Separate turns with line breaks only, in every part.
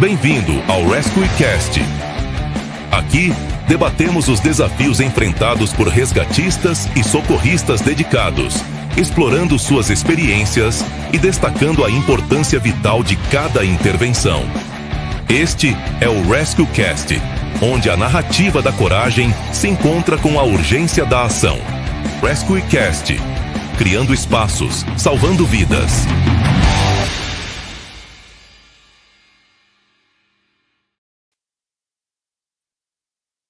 Bem-vindo ao RescueCast. Aqui, debatemos os desafios enfrentados por resgatistas e socorristas dedicados, explorando suas experiências e destacando a importância vital de cada intervenção. Este é o RescueCast, onde a narrativa da coragem se encontra com a urgência da ação. RescueCast, criando espaços, salvando vidas.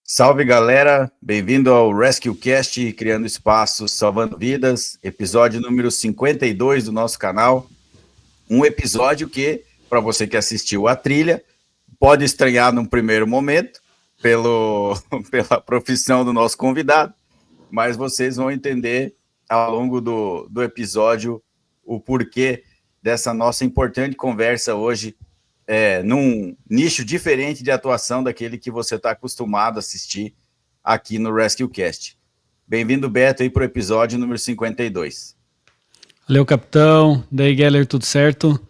Salve, galera! Bem-vindo ao RescueCast, criando espaços, salvando vidas, episódio número 52 do nosso canal. Um episódio que, para você que assistiu a trilha, pode estranhar num primeiro momento, pela profissão do nosso convidado, mas vocês vão entender ao longo do episódio o porquê dessa nossa importante conversa hoje, num nicho diferente de atuação daquele que você está acostumado a assistir aqui no RescueCast. Bem-vindo, Beto, aí para o episódio número 52.
Valeu, capitão. Daí, Geller, tudo certo?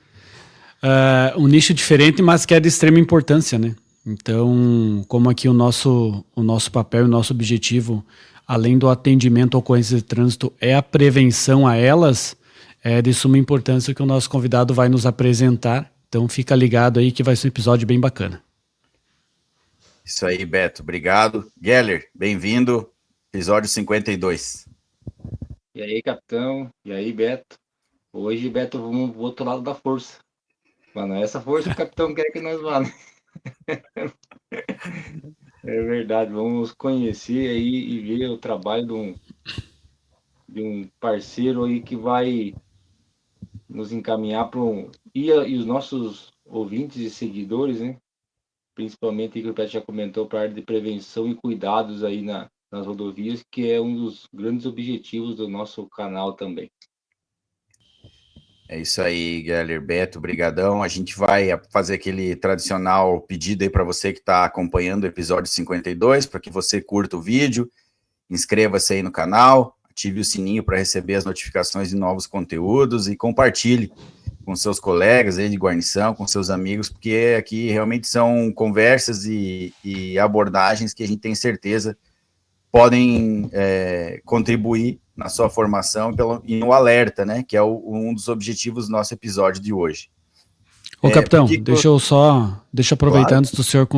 Um nicho diferente, mas que é de extrema importância, né? Então, como aqui o nosso papel, o nosso objetivo, além do atendimento a ocorrências de trânsito, é a prevenção a elas, é de suma importância que o nosso convidado vai nos apresentar. Então fica ligado aí que vai ser um episódio bem bacana.
Isso aí, Beto. Obrigado. Geller, bem-vindo. Episódio 52.
E aí, capitão? E aí, Beto? Hoje, Beto, vamos pro outro lado da força. Mas não é essa força que o capitão quer que nós vá, né? É verdade. Vamos conhecer aí e ver o trabalho de um parceiro aí que vai nos encaminhar para e os nossos ouvintes e seguidores, né? Principalmente que o Pet já comentou, para a área de prevenção e cuidados aí nas rodovias, que é um dos grandes objetivos do nosso canal também.
É isso aí, Geller, Beto, brigadão. A gente vai fazer aquele tradicional pedido aí para você que está acompanhando o episódio 52, para que você curta o vídeo, inscreva-se aí no canal, ative o sininho para receber as notificações de novos conteúdos e compartilhe com seus colegas aí de guarnição, com seus amigos, porque aqui realmente são conversas e abordagens que a gente tem certeza podem contribuir na sua formação e no alerta, né, que é um dos objetivos do nosso episódio de hoje.
Ô, capitão, deixa eu aproveitar, claro, antes do senhor,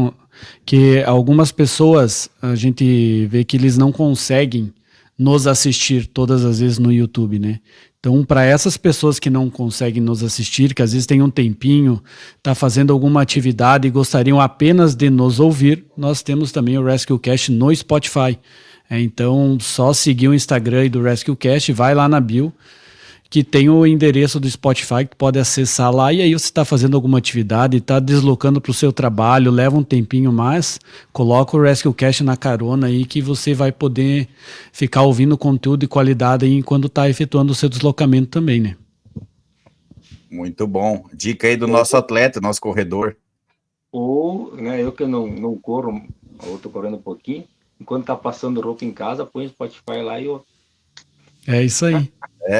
que algumas pessoas, a gente vê que eles não conseguem nos assistir todas as vezes no YouTube, né? Então, para essas pessoas que não conseguem nos assistir, que às vezes tem um tempinho, tá fazendo alguma atividade e gostariam apenas de nos ouvir, nós temos também o RescueCast no Spotify. Então, só seguir o Instagram aí do RescueCast, vai lá na bio, que tem o endereço do Spotify, que pode acessar lá, e aí você está fazendo alguma atividade, está deslocando para o seu trabalho, leva um tempinho mais, coloca o RescueCast na carona aí, que você vai poder ficar ouvindo conteúdo de qualidade aí enquanto está efetuando o seu deslocamento também, né?
Muito bom. Dica aí do nosso atleta, nosso corredor.
Ou, né, eu que não corro, ou estou correndo um pouquinho, enquanto tá passando roupa em casa, põe o Spotify lá e eu...
É isso aí.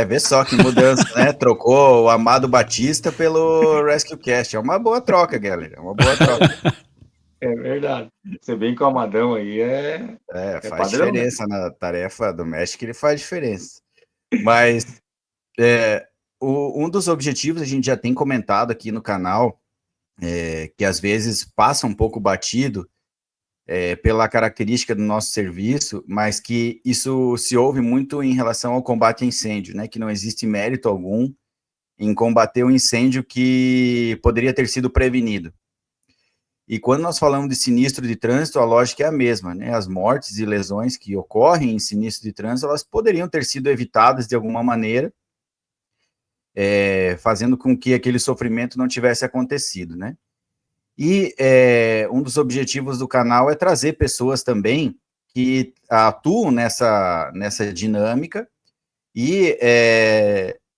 Vê só que mudança, né? Trocou o Amado Batista pelo RescueCast. É uma boa troca, galera. É uma boa troca.
É verdade. Você bem com o Amadão aí
faz
padrão,
diferença, né? Na tarefa doméstica, ele faz diferença. Mas um dos objetivos a gente já tem comentado aqui no canal, que às vezes passa um pouco batido, pela característica do nosso serviço, mas que isso se ouve muito em relação ao combate a incêndio, né? Que não existe mérito algum em combater um incêndio que poderia ter sido prevenido. E quando nós falamos de sinistro de trânsito, a lógica é a mesma, né? As mortes e lesões que ocorrem em sinistro de trânsito, elas poderiam ter sido evitadas de alguma maneira, fazendo com que aquele sofrimento não tivesse acontecido, né? E um dos objetivos do canal é trazer pessoas também que atuam nessa dinâmica e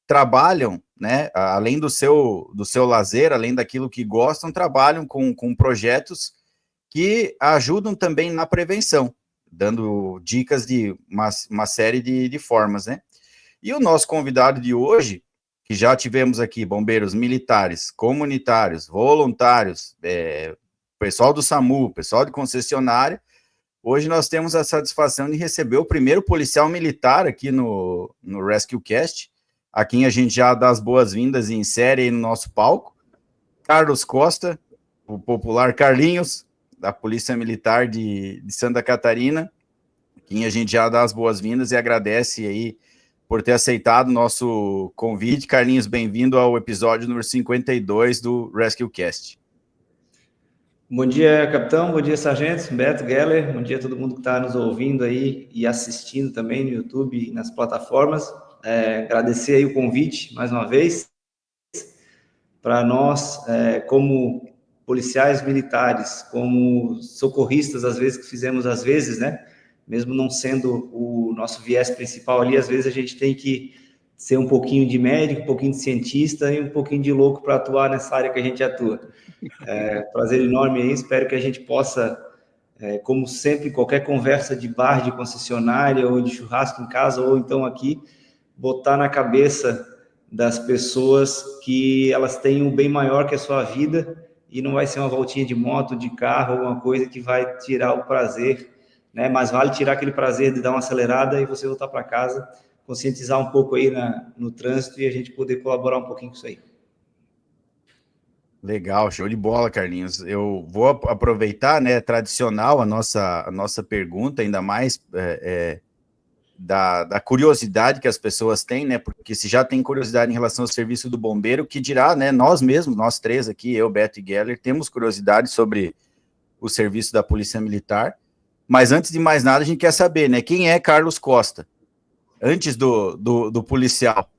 trabalham, né, além do seu lazer, além daquilo que gostam, trabalham com projetos que ajudam também na prevenção, dando dicas de uma série de formas, né? E o nosso convidado de hoje que já tivemos aqui bombeiros militares, comunitários, voluntários, pessoal do SAMU, pessoal de concessionária, hoje nós temos a satisfação de receber o primeiro policial militar aqui no Rescue Cast, a quem a gente já dá as boas-vindas e insere aí no nosso palco, Carlos Costa, o popular Carlinhos, da Polícia Militar de Santa Catarina, a quem a gente já dá as boas-vindas e agradece aí por ter aceitado o nosso convite. Carlinhos, bem-vindo ao episódio número 52 do Rescue Cast.
Bom dia, capitão. Bom dia, sargento. Beto Geller. Bom dia a todo mundo que está nos ouvindo aí e assistindo também no YouTube e nas plataformas. Agradecer aí o convite, mais uma vez, para nós, como policiais militares, como socorristas, às vezes, né? Mesmo não sendo o nosso viés principal ali, às vezes a gente tem que ser um pouquinho de médico, um pouquinho de cientista e um pouquinho de louco para atuar nessa área que a gente atua. Prazer enorme aí, espero que a gente possa, como sempre, qualquer conversa de bar, de concessionária ou de churrasco em casa, ou então aqui, botar na cabeça das pessoas que elas têm um bem maior que a sua vida e não vai ser uma voltinha de moto, de carro, alguma coisa que vai tirar o prazer, né? Mas vale tirar aquele prazer de dar uma acelerada e você voltar para casa, conscientizar um pouco aí no trânsito e a gente poder colaborar um pouquinho com isso aí.
Legal, show de bola, Carlinhos. Eu vou aproveitar, né, tradicional a nossa pergunta, ainda mais da curiosidade que as pessoas têm, né, porque se já tem curiosidade em relação ao serviço do bombeiro, que dirá, né, nós mesmos, nós três aqui, eu, Beto e Geller, temos curiosidade sobre o serviço da Polícia Militar. Mas antes de mais nada, a gente quer saber, né, quem é Carlos Costa, antes do policial?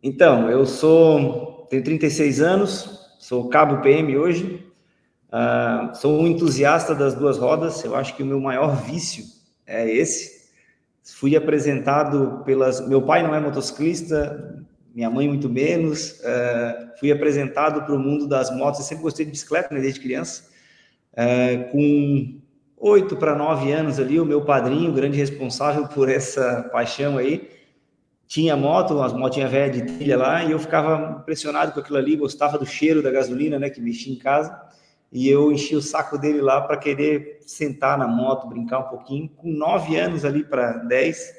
Então, tenho 36 anos, sou cabo PM hoje, sou um entusiasta das duas rodas, eu acho que o meu maior vício é esse. Fui apresentado meu pai não é motociclista, minha mãe muito menos, fui apresentado para o mundo das motos, eu sempre gostei de bicicleta, né, desde criança, com 8 para 9 anos ali, o meu padrinho, grande responsável por essa paixão aí, tinha moto, umas motinhas velhas de trilha lá, e eu ficava impressionado com aquilo ali, gostava do cheiro da gasolina, né, que mexia em casa, e eu enchi o saco dele lá para querer sentar na moto, brincar um pouquinho. Com 9 anos ali para 10,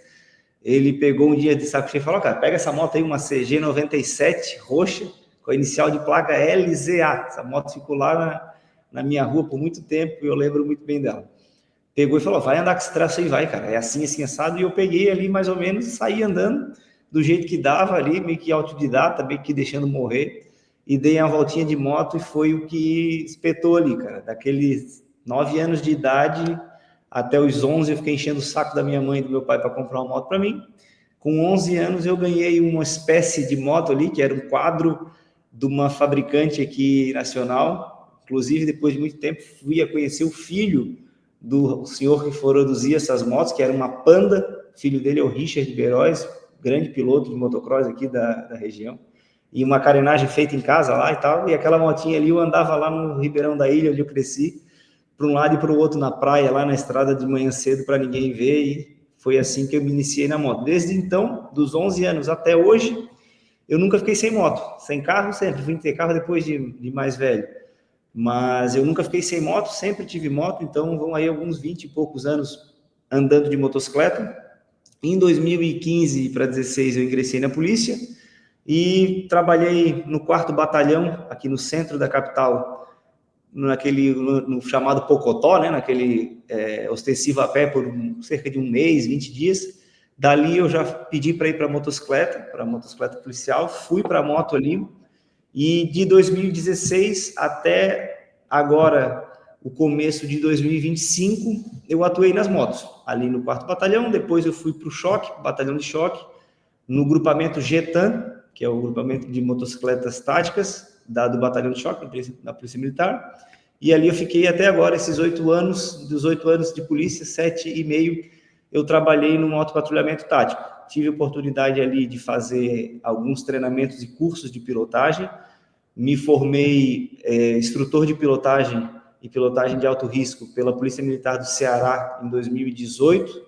ele pegou um dia de saco cheio e falou, cara, pega essa moto aí, uma CG 97 roxa, com a inicial de placa LZA, essa moto ficou lá na minha rua por muito tempo, e eu lembro muito bem dela. Pegou e falou, vai andar com esse traço aí, vai, cara, é assim, assim, assado, e eu peguei ali mais ou menos, saí andando do jeito que dava ali, meio que autodidata, meio que deixando morrer, e dei uma voltinha de moto e foi o que espetou ali, cara, daqueles 9 anos de idade até os 11 eu fiquei enchendo o saco da minha mãe e do meu pai para comprar uma moto para mim. Com 11 anos eu ganhei uma espécie de moto ali, que era um quadro de uma fabricante aqui nacional, inclusive depois de muito tempo fui a conhecer o filho do senhor que produzia essas motos, que era uma Panda, filho dele é o Richard Beroz, grande piloto de motocross aqui da região, e uma carenagem feita em casa lá e tal, e aquela motinha ali eu andava lá no Ribeirão da Ilha, onde eu cresci, para um lado e para o outro na praia, lá na estrada de manhã cedo, para ninguém ver, e foi assim que eu me iniciei na moto. Desde então, dos 11 anos até hoje, eu nunca fiquei sem moto, sem carro sempre, vim ter carro depois de mais velho, mas eu nunca fiquei sem moto, sempre tive moto, então vão aí alguns 20 e poucos anos andando de motocicleta. Em 2015 para 16 eu ingressei na polícia e trabalhei no 4º Batalhão, aqui no centro da capital, no chamado Pocotó, né, naquele ostensivo a pé por cerca de um mês, 20 dias. Dali eu já pedi para ir para motocicleta policial, fui para a moto ali, e de 2016 até agora, o começo de 2025, eu atuei nas motos, ali no 4º Batalhão, depois eu fui para o choque, batalhão de choque, no grupamento GETAN, que é o grupamento de motocicletas táticas, do batalhão de choque, da Polícia Militar, e ali eu fiquei até agora, esses 8 anos, dos 8 anos de polícia, 7,5, eu trabalhei no motopatrulhamento tático. Tive a oportunidade ali de fazer alguns treinamentos e cursos de pilotagem, me formei instrutor de pilotagem e pilotagem de alto risco pela Polícia Militar do Ceará em 2018,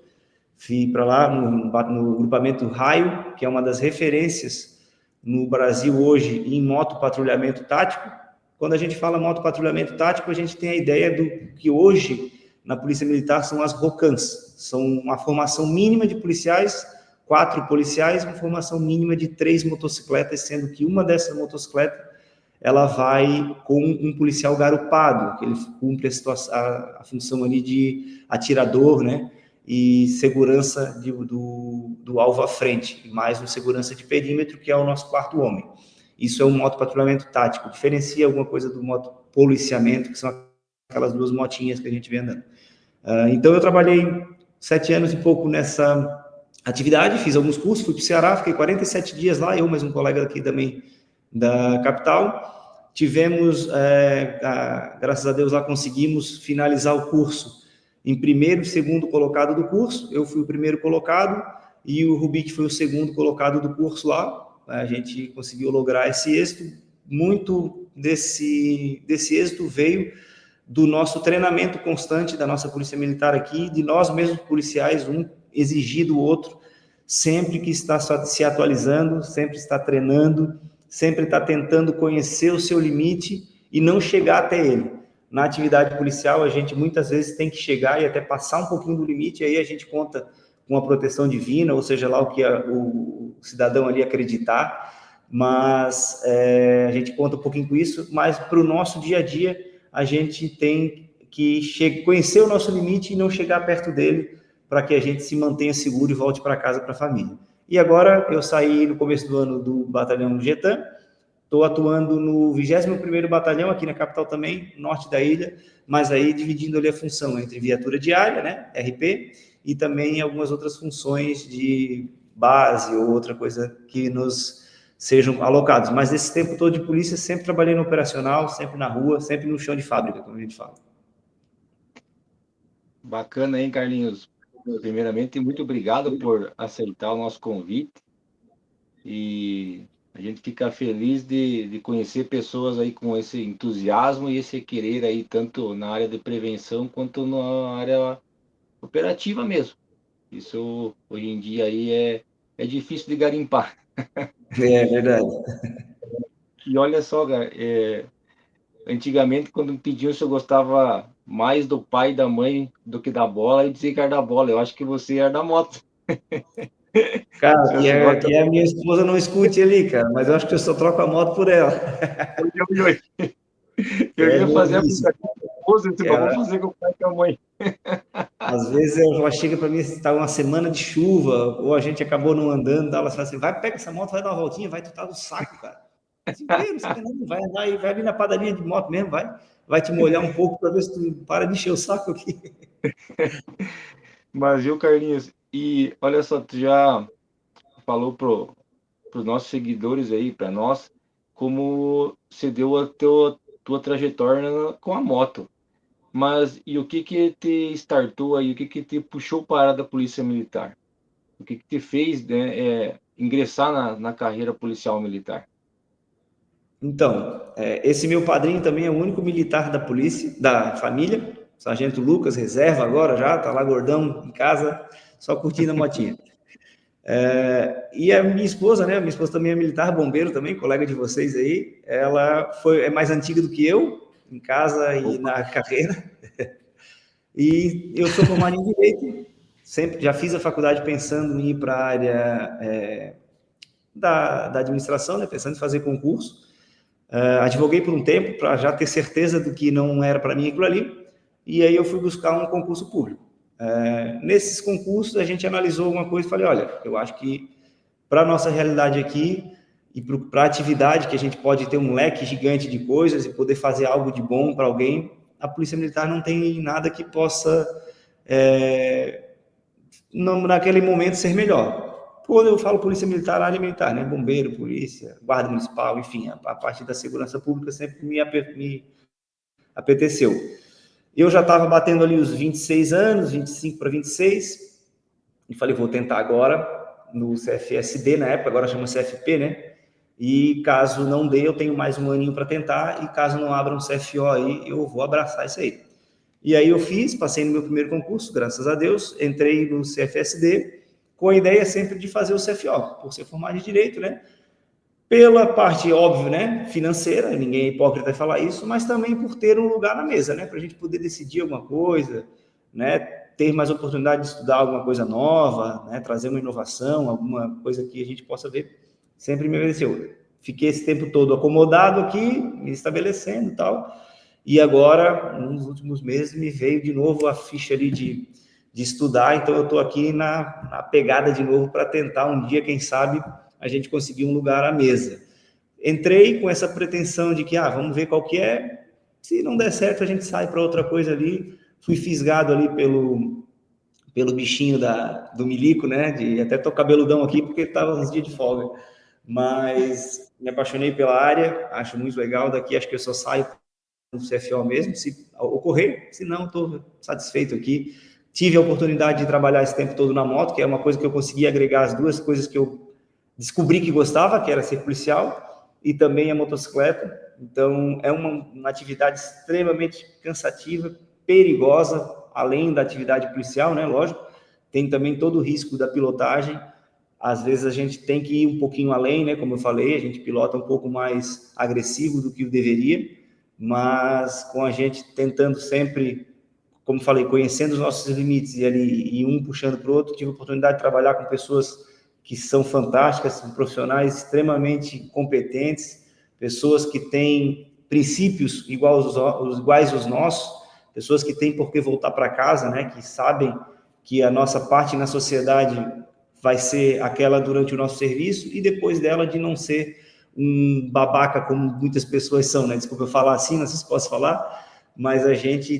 fui para lá no grupamento Raio, que é uma das referências no Brasil hoje em motopatrulhamento tático. Quando a gente fala motopatrulhamento tático, a gente tem a ideia do que hoje na Polícia Militar são as ROCANs, são uma formação mínima de policiais, 4 policiais, uma formação mínima de 3 motocicletas, sendo que uma dessas motocicletas ela vai com um policial garupado, que ele cumpre a função ali de atirador, né, e segurança do alvo à frente, e mais um segurança de perímetro, que é o nosso 4º homem. Isso é um motopatrulhamento tático, diferencia alguma coisa do motopoliciamento, que são aquelas 2 motinhas que a gente vê andando. Então, eu trabalhei 7 anos e pouco nessa atividade, fiz alguns cursos, fui para o Ceará, fiquei 47 dias lá, eu mais um colega aqui também da capital. Tivemos, graças a Deus, lá conseguimos finalizar o curso em primeiro e segundo colocado do curso. Eu fui o primeiro colocado e o Rubik foi o segundo colocado do curso lá. A gente conseguiu lograr esse êxito. Muito desse êxito veio do nosso treinamento constante da nossa Polícia Militar aqui, de nós mesmos policiais, um exigir do outro, sempre que está se atualizando, sempre está treinando, sempre está tentando conhecer o seu limite e não chegar até ele. Na atividade policial, a gente muitas vezes tem que chegar e até passar um pouquinho do limite, aí a gente conta com a proteção divina, ou seja lá o que o cidadão ali acreditar, mas a gente conta um pouquinho com isso, mas para o nosso dia a dia, a gente tem que conhecer o nosso limite e não chegar perto dele, para que a gente se mantenha seguro e volte para casa, para a família. E agora, eu saí no começo do ano do batalhão Getan, estou atuando no 21º Batalhão, aqui na capital também, norte da ilha, mas aí dividindo ali a função entre viatura diária, né, RP, e também algumas outras funções de base ou outra coisa que nos sejam alocados. Mas nesse tempo todo de polícia, sempre trabalhei no operacional, sempre na rua, sempre no chão de fábrica, como a gente fala.
Bacana, hein, Carlinhos? Primeiramente, muito obrigado por aceitar o nosso convite. E a gente fica feliz de conhecer pessoas aí com esse entusiasmo e esse querer aí, tanto na área de prevenção quanto na área operativa mesmo. Isso, hoje em dia, aí é difícil de garimpar.
É verdade.
E olha só, cara, antigamente, quando me pediam se eu gostava mais do pai e da mãe do que da bola, eu dizia que era da bola. Eu acho que você era da moto.
Cara, que a minha esposa não escute ali, cara, mas eu acho que eu só troco a moto por ela.
Eu ia fazer a brincadeira com a esposa, eu disse, vamos fazer com o pai e com a mãe.
Às vezes ela chega para mim, está uma semana de chuva, ou a gente acabou não andando, ela fala assim, pega essa moto, vai dar uma voltinha, vai, tu tá no saco, cara. Assim, não vai andar aí, vai ali na padaria de moto mesmo, vai te molhar um pouco para ver se tu para de encher o saco aqui.
Mas, viu, Carlinhos, e olha só, tu já falou para os nossos seguidores aí, para nós, como você deu a tua trajetória com a moto. Mas e o que te startou aí, o que te puxou para da Polícia Militar? O que te fez, né, ingressar na carreira policial militar?
Então, esse meu padrinho também é o único militar da polícia, da família, Sargento Lucas, reserva agora já, tá lá gordão em casa, só curtindo a motinha. E a minha esposa, né? Minha esposa também é militar, bombeiro também, colega de vocês aí. Ela é mais antiga do que eu, em casa e na carreira. E eu sou formado em Direito, sempre já fiz a faculdade pensando em ir para a área da administração, né? Pensando em fazer concurso. Advoguei por um tempo para já ter certeza do que não era para mim aquilo ali. E aí eu fui buscar um concurso público. Nesses concursos a gente analisou alguma coisa e falei, olha, eu acho que para a nossa realidade aqui e para a atividade que a gente pode ter um leque gigante de coisas e poder fazer algo de bom para alguém, a Polícia Militar não tem nada que possa, naquele momento, ser melhor. Quando eu falo Polícia Militar, área militar, né? Bombeiro, polícia, guarda municipal, enfim, a parte da segurança pública sempre me apeteceu. Eu já estava batendo ali os 26 anos, 25 para 26, e falei, vou tentar agora no CFSD, na época, agora chama CFP, né? E caso não dê, eu tenho mais um aninho para tentar, e caso não abra um CFO aí, eu vou abraçar isso aí. E aí eu fiz, passei no meu primeiro concurso, graças a Deus, entrei no CFSD, com a ideia sempre de fazer o CFO, por ser formado em Direito, né? Pela parte, óbvio, né, financeira, ninguém é hipócrita em falar isso, mas também por ter um lugar na mesa, né, para a gente poder decidir alguma coisa, né, ter mais oportunidade de estudar alguma coisa nova, né, trazer uma inovação, alguma coisa que a gente possa ver, sempre me mereceu. Fiquei esse tempo todo acomodado aqui, me estabelecendo e tal, e agora, nos últimos meses, me veio de novo a ficha ali de estudar, então eu estou aqui na pegada de novo para tentar um dia, quem sabe, a gente conseguir um lugar à mesa. Entrei com essa pretensão de que, vamos ver qual que é, se não der certo a gente sai para outra coisa ali. Fui fisgado ali pelo bichinho do milico, né, até tô cabeludão aqui porque estava uns dias de folga, mas me apaixonei pela área, acho muito legal, daqui acho que eu só saio no CFO mesmo, se ocorrer, se não, estou satisfeito aqui. Tive a oportunidade de trabalhar esse tempo todo na moto, que é uma coisa que eu consegui agregar as duas coisas que eu descobri que gostava, que era ser policial, e também a motocicleta. Então, é uma atividade extremamente cansativa, perigosa, além da atividade policial, né, lógico. Tem também todo o risco da pilotagem. Às vezes a gente tem que ir um pouquinho além, né, como eu falei, a gente pilota um pouco mais agressivo do que deveria, mas com a gente tentando sempre, como falei, conhecendo os nossos limites e um puxando para o outro. Tive a oportunidade de trabalhar com pessoas que são fantásticas, são profissionais extremamente competentes, pessoas que têm princípios iguais aos nossos, pessoas que têm por que voltar para casa, né, que sabem que a nossa parte na sociedade vai ser aquela durante o nosso serviço e depois dela de não ser um babaca como muitas pessoas são, né? Desculpa eu falar assim, não sei se posso falar, mas a gente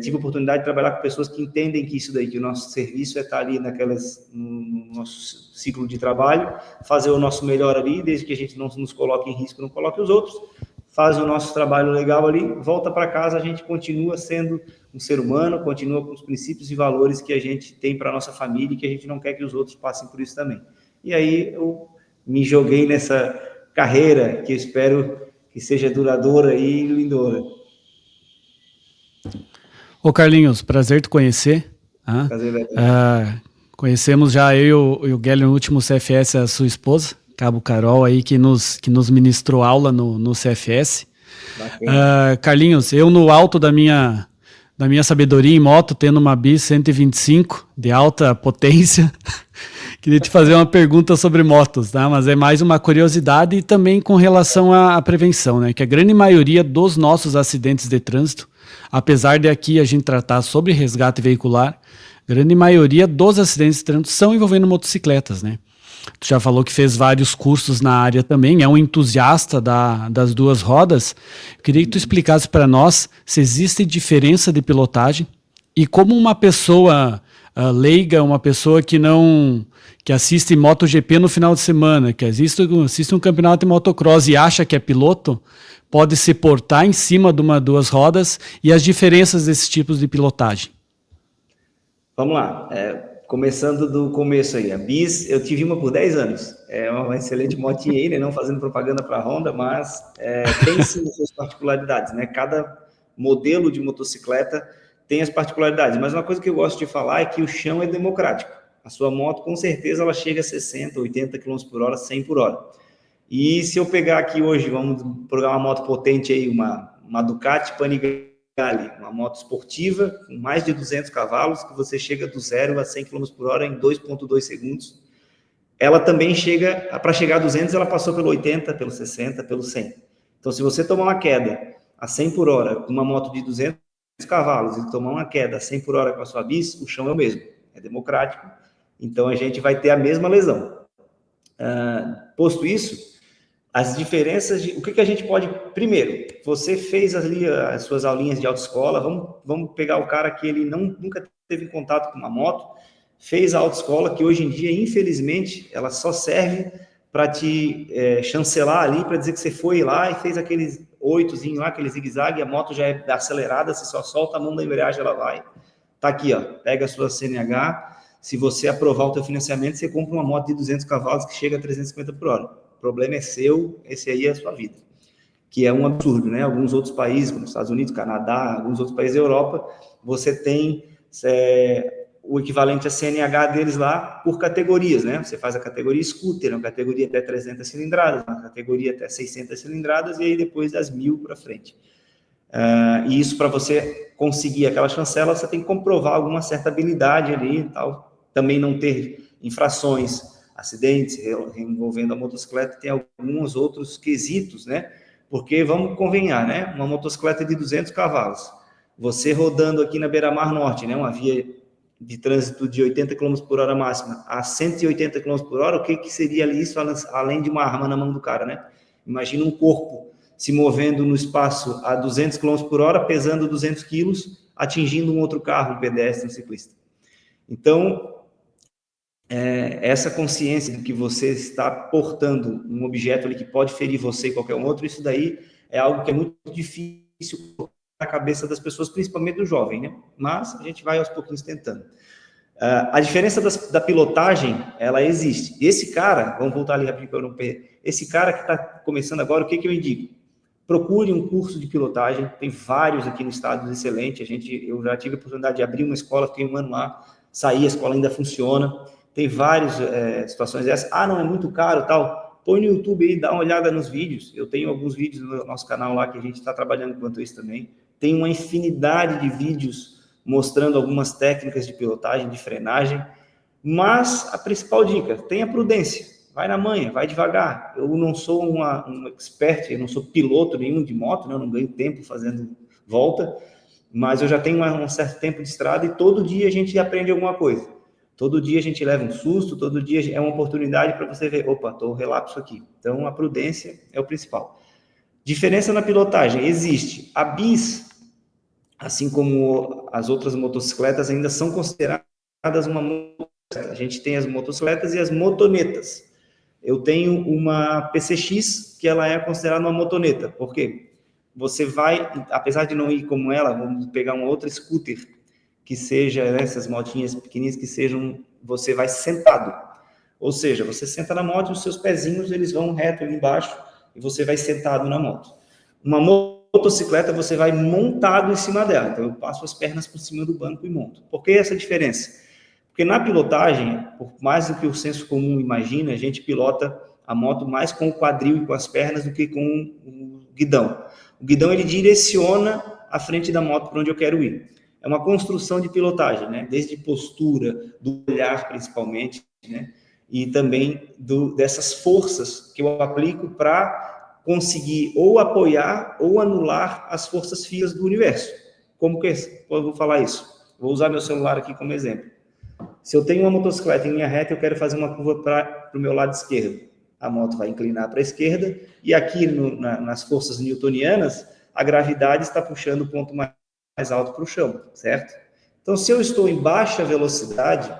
tive a oportunidade de trabalhar com pessoas que entendem que isso daí, que o nosso serviço é estar ali no nosso ciclo de trabalho, fazer o nosso melhor ali, desde que a gente não nos coloque em risco, não coloque os outros, faz o nosso trabalho legal ali, volta para casa, a gente continua sendo um ser humano, continua com os princípios e valores que a gente tem para a nossa família e que a gente não quer que os outros passem por isso também. E aí eu me joguei nessa carreira que eu espero que seja duradoura e lindoura.
Ô Carlinhos, prazer te conhecer.
Prazer,
conhecemos já eu e o Guilherme no último CFS, a sua esposa, Cabo Carol, aí, que nos ministrou aula no CFS. Carlinhos, eu no alto da minha sabedoria em moto, tendo uma Bis 125 de alta potência, queria te fazer uma pergunta sobre motos, tá? Mas é mais uma curiosidade e também com relação à prevenção, né? Que a grande maioria dos nossos acidentes de trânsito, apesar de aqui a gente tratar sobre resgate veicular, a grande maioria dos acidentes de trânsito são envolvendo motocicletas, né? Tu já falou que fez vários cursos na área também, é um entusiasta das duas rodas. Eu queria que tu explicasse para nós se existe diferença de pilotagem e como uma pessoa leiga, uma pessoa que assiste MotoGP no final de semana, que assiste um campeonato de motocross e acha que é piloto, pode se portar em cima de duas rodas e as diferenças desses tipos de pilotagem.
Vamos lá. Começando do começo aí, a Bis, eu tive uma por 10 anos, é uma excelente motinha aí, né? Não fazendo propaganda para a Honda, mas tem sim suas particularidades, né? Cada modelo de motocicleta tem as particularidades, mas uma coisa que eu gosto de falar é que o chão é democrático. A sua moto, com certeza, ela chega a 60, 80 km por hora, 100 por hora. E se eu pegar aqui hoje, vamos pegar uma moto potente aí, uma Ducati Panigale, uma moto esportiva com mais de 200 cavalos, que você chega do 0 a 100 km por hora em 2,2 segundos. Ela também chega, para chegar a 200, ela passou pelo 80, pelo 60, pelo 100. Então, se você tomar uma queda a 100 por hora com uma moto de 200 cavalos e tomar uma queda a 100 por hora com a sua Bis, o chão é o mesmo, é democrático. Então, a gente vai ter a mesma lesão. Posto isso, as diferenças, o que a gente pode... Primeiro, você fez ali as suas aulinhas de autoescola, vamos pegar o cara que ele nunca teve contato com uma moto, fez a autoescola, que hoje em dia, infelizmente, ela só serve para te chancelar ali, para dizer que você foi lá e fez aqueles 8zinho lá, aquele zigue-zague, a moto já é acelerada, você só solta a mão da embreagem, ela vai. Tá aqui, ó, pega a sua CNH, se você aprovar o teu financiamento, você compra uma moto de 200 cavalos que chega a 350 por hora. O problema é seu, esse aí é a sua vida. Que é um absurdo, né? Alguns outros países, como os Estados Unidos, Canadá, alguns outros países da Europa, você tem o equivalente a CNH deles lá por categorias, né? Você faz a categoria scooter, uma categoria até 300 cilindradas, uma categoria até 600 cilindradas, e aí depois das 1000 para frente. E isso, para você conseguir aquela chancela, você tem que comprovar alguma certa habilidade ali e tal. Também não ter infrações, acidentes envolvendo a motocicleta, tem alguns outros quesitos, né? Porque, vamos convenhar, né? Uma motocicleta de 200 cavalos, você rodando aqui na Beira-Mar Norte, né? Uma via de trânsito de 80 km por hora máxima a 180 km por hora, o que seria isso, além de uma arma na mão do cara, né? Imagina um corpo se movendo no espaço a 200 km por hora, pesando 200 quilos, atingindo um outro carro, um pedestre, um ciclista. Então, essa consciência de que você está portando um objeto ali que pode ferir você e qualquer outro, isso daí é algo que é muito difícil na cabeça das pessoas, principalmente do jovem, né? Mas a gente vai aos pouquinhos tentando. A diferença da pilotagem, ela existe. Esse cara, vamos voltar ali rapidinho para eu não perder, esse cara que está começando agora, o que eu indico? Procure um curso de pilotagem, tem vários aqui no estado excelentes, eu já tive a oportunidade de abrir uma escola, fiquei um ano lá, saí, a escola ainda funciona, tem várias situações dessas, não, é muito caro tal, põe no YouTube aí, dá uma olhada nos vídeos, eu tenho alguns vídeos no nosso canal lá, que a gente está trabalhando quanto isso também, tem uma infinidade de vídeos mostrando algumas técnicas de pilotagem, de frenagem, mas a principal dica, tenha prudência, vai na manha, vai devagar. Eu não sou um expert, eu não sou piloto nenhum de moto, né? Eu não ganho tempo fazendo volta, mas eu já tenho um certo tempo de estrada e todo dia a gente aprende alguma coisa. Todo dia a gente leva um susto, todo dia é uma oportunidade para você ver, opa, estou relapso aqui. Então, a prudência é o principal. Diferença na pilotagem, existe. A bis, assim como as outras motocicletas, ainda são consideradas uma motocicleta. A gente tem as motocicletas e as motonetas. Eu tenho uma PCX, que ela é considerada uma motoneta. Por quê? Você vai, apesar de não ir como ela, vamos pegar uma outra scooter, que seja essas motinhas pequenininhas, que sejam, você vai sentado. Ou seja, você senta na moto e os seus pezinhos, eles vão reto ali embaixo, e você vai sentado na moto. Uma motocicleta, você vai montado em cima dela. Então, eu passo as pernas por cima do banco e monto. Por que essa diferença? Porque na pilotagem, por mais do que o senso comum imagina, a gente pilota a moto mais com o quadril e com as pernas do que com o guidão. O guidão, ele direciona a frente da moto para onde eu quero ir. É uma construção de pilotagem, né? Desde postura, do olhar principalmente, né? E também dessas forças que eu aplico para conseguir ou apoiar ou anular as forças fias do universo. Como que eu vou falar isso? Vou usar meu celular aqui como exemplo. Se eu tenho uma motocicleta em linha reta, eu quero fazer uma curva para o meu lado esquerdo. A moto vai inclinar para a esquerda e aqui nas forças newtonianas, a gravidade está puxando o ponto mais alto para o chão, certo? Então, se eu estou em baixa velocidade,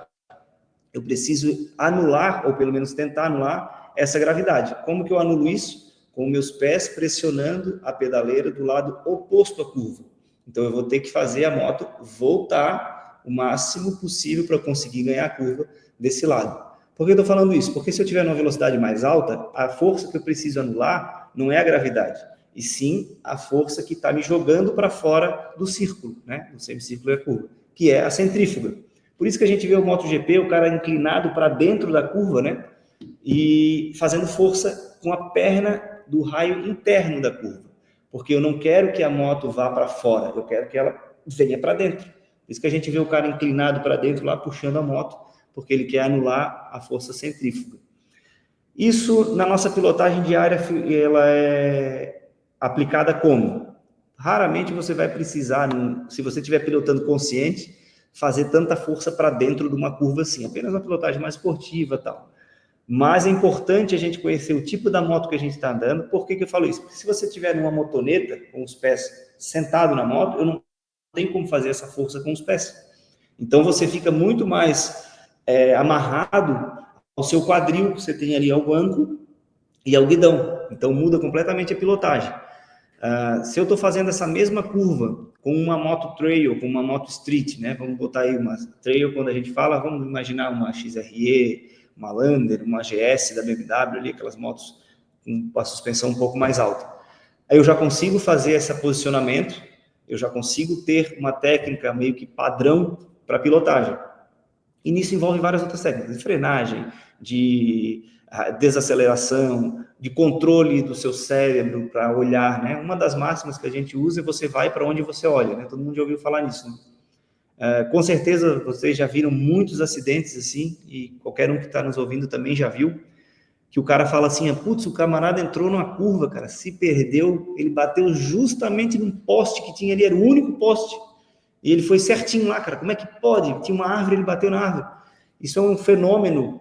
eu preciso anular, ou pelo menos tentar anular, essa gravidade. Como que eu anulo isso? Com meus pés pressionando a pedaleira do lado oposto à curva. Então, eu vou ter que fazer a moto voltar o máximo possível para conseguir ganhar a curva desse lado. Por que eu estou falando isso? Porque se eu tiver numa velocidade mais alta, a força que eu preciso anular não é a gravidade, e sim a força que está me jogando para fora do círculo, né? Do semicírculo e a curva, que é a centrífuga. Por isso que a gente vê o MotoGP, o cara inclinado para dentro da curva, né? E fazendo força com a perna do raio interno da curva. Porque eu não quero que a moto vá para fora, eu quero que ela venha para dentro. Por isso que a gente vê o cara inclinado para dentro lá, puxando a moto, porque ele quer anular a força centrífuga. Isso, na nossa pilotagem diária, ela é aplicada como? Raramente você vai precisar, se você estiver pilotando consciente, fazer tanta força para dentro de uma curva assim, apenas uma pilotagem mais esportiva e tal. Mas é importante a gente conhecer o tipo da moto que a gente está andando. Por que eu falo isso? Porque se você estiver numa motoneta, com os pés sentado na moto, eu não tenho como fazer essa força com os pés. Então, você fica muito mais amarrado ao seu quadril, que você tem ali ao banco e ao guidão. Então, muda completamente a pilotagem. Se eu estou fazendo essa mesma curva com uma moto trail, com uma moto street, né? Vamos botar aí uma trail, quando a gente fala, vamos imaginar uma XRE, uma Lander, uma GS da BMW, ali, aquelas motos com a suspensão um pouco mais alta. Aí eu já consigo fazer esse posicionamento, eu já consigo ter uma técnica meio que padrão para pilotagem. E nisso envolve várias outras técnicas, de frenagem, de desaceleração, de controle do seu cérebro para olhar, né? Uma das máximas que a gente usa é você vai para onde você olha, né? Todo mundo já ouviu falar nisso, né? Com certeza vocês já viram muitos acidentes assim, e qualquer um que está nos ouvindo também já viu, que o cara fala assim, putz, o camarada entrou numa curva, cara, se perdeu, ele bateu justamente num poste que tinha ali, era o único poste, e ele foi certinho lá, cara, como é que pode? Tinha uma árvore, ele bateu na árvore. Isso é um fenômeno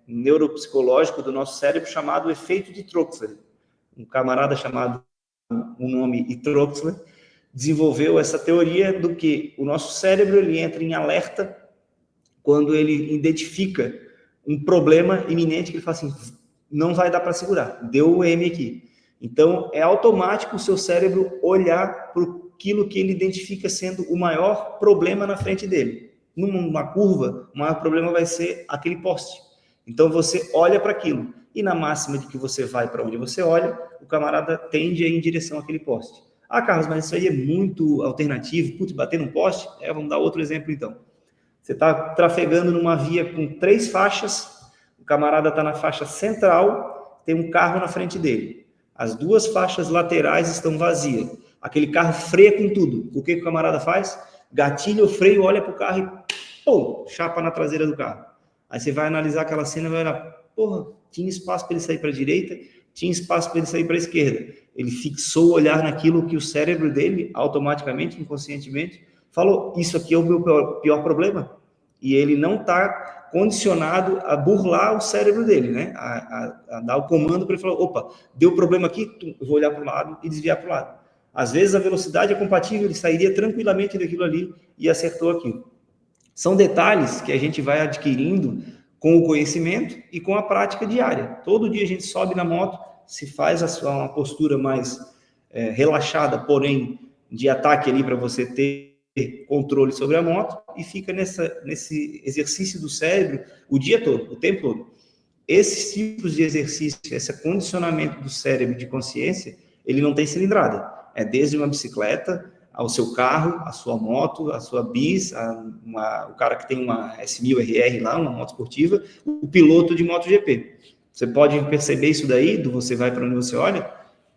neuropsicológico do nosso cérebro chamado efeito de Troxler. Um camarada chamado, o nome Troxler, desenvolveu essa teoria do que o nosso cérebro ele entra em alerta quando ele identifica um problema iminente, que ele fala assim, não vai dar para segurar, deu o M aqui. Então, é automático o seu cérebro olhar para aquilo que ele identifica sendo o maior problema na frente dele. Numa curva, o maior problema vai ser aquele poste. Então, você olha para aquilo. E na máxima de que você vai para onde você olha, o camarada tende a ir em direção àquele poste. Ah, Carlos, mas isso aí é muito alternativo. Putz, bater num poste? Vamos dar outro exemplo, então. Você está trafegando numa via com 3 faixas, o camarada está na faixa central, tem um carro na frente dele. As 2 faixas laterais estão vazias. Aquele carro freia com tudo. O que o camarada faz? Gatilha o freio, olha para o carro e pum, chapa na traseira do carro. Aí você vai analisar aquela cena e vai olhar, porra, tinha espaço para ele sair para a direita, tinha espaço para ele sair para a esquerda. Ele fixou o olhar naquilo que o cérebro dele, automaticamente, inconscientemente, falou, isso aqui é o meu pior problema. E ele não está condicionado a burlar o cérebro dele, né? A dar o comando para ele falar, opa, deu problema aqui, eu vou olhar para o lado e desviar para o lado. Às vezes a velocidade é compatível, ele sairia tranquilamente daquilo ali e acertou aquilo. São detalhes que a gente vai adquirindo com o conhecimento e com a prática diária. Todo dia a gente sobe na moto, se faz uma postura mais relaxada, porém de ataque ali para você ter controle sobre a moto e fica nesse exercício do cérebro o dia todo, o tempo todo. Esses tipos de exercício, esse condicionamento do cérebro de consciência, ele não tem cilindrada. É desde uma bicicleta ao seu carro, a sua moto, a sua bis, o cara que tem uma S1000RR lá, uma moto esportiva, o piloto de MotoGP. Você pode perceber isso daí, do você vai para onde você olha,